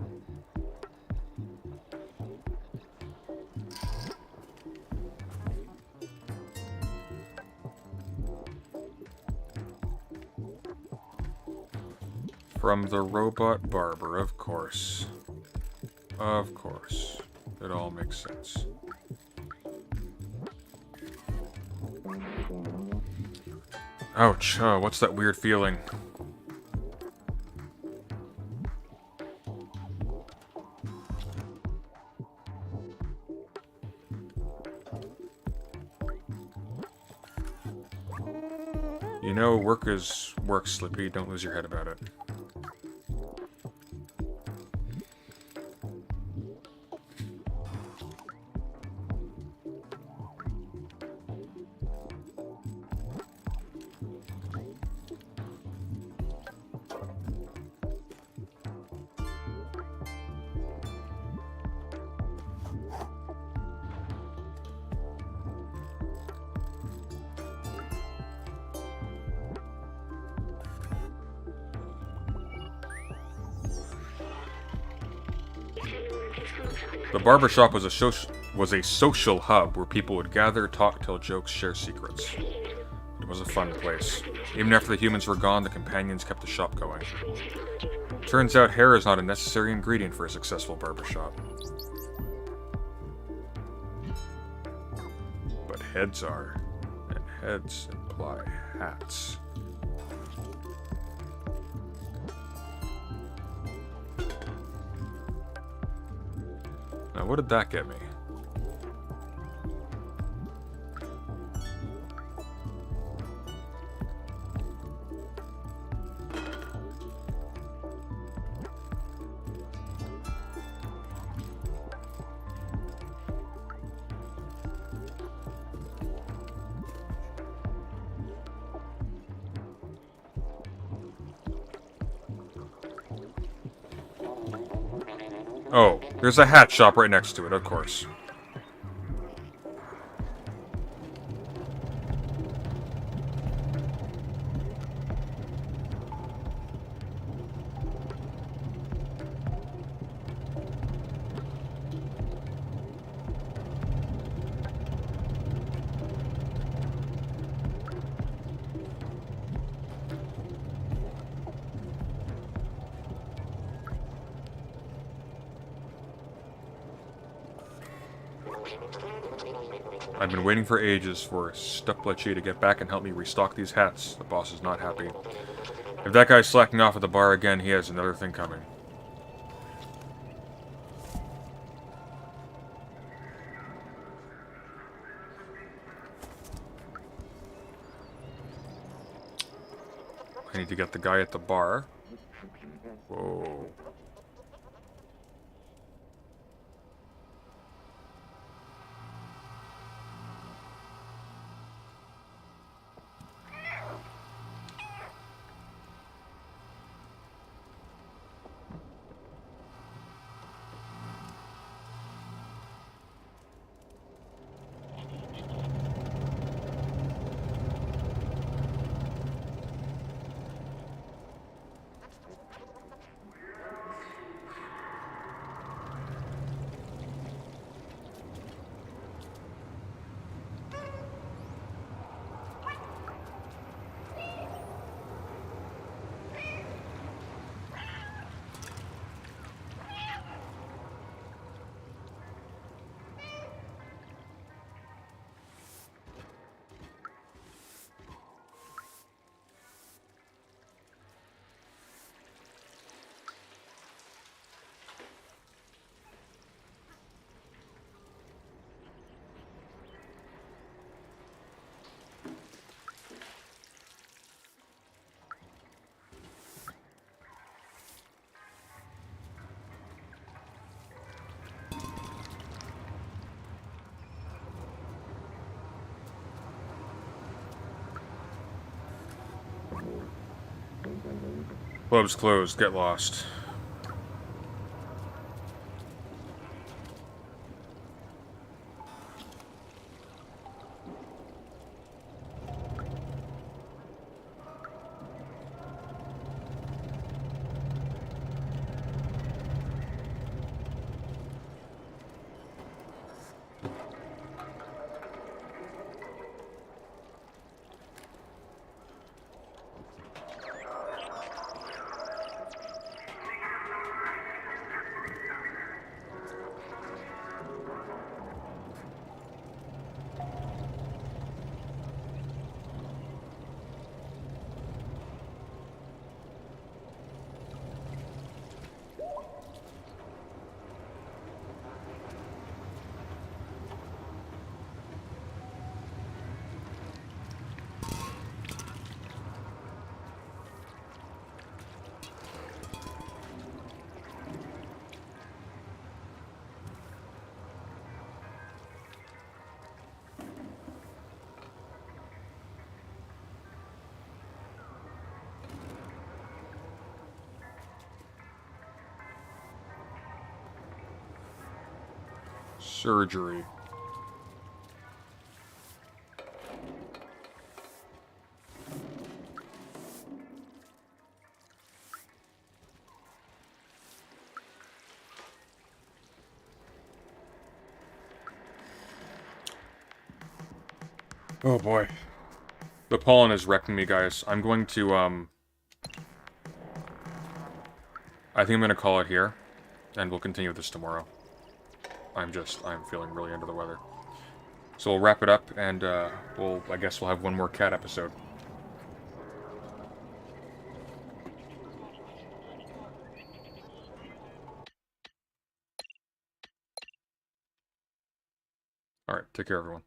From the robot barber, of course. Of course. It all makes sense. Ouch, oh, what's that weird feeling? You know, work is work, Slippy. Don't lose your head about it. The barbershop was a social hub where people would gather, talk, tell jokes, share secrets. It was a fun place. Even after the humans were gone, the companions kept the shop going. Turns out hair is not a necessary ingredient for a successful barbershop. But heads are, and heads imply hats. Now, what did that get me? Oh, there's a hat shop right next to it, of course. I've been waiting for ages for Stuplachi to get back and help me restock these hats. The boss is not happy. If that guy's slacking off at the bar again, he has another thing coming. I need to get the guy at the bar. Whoa. Club's closed. Get lost. Surgery. Oh boy. The pollen is wrecking me, guys. I'm going to, I think I'm gonna call it here, and we'll continue this tomorrow. I'm feeling really under the weather. So we'll wrap it up, and, I guess we'll have one more cat episode. Alright, take care, everyone.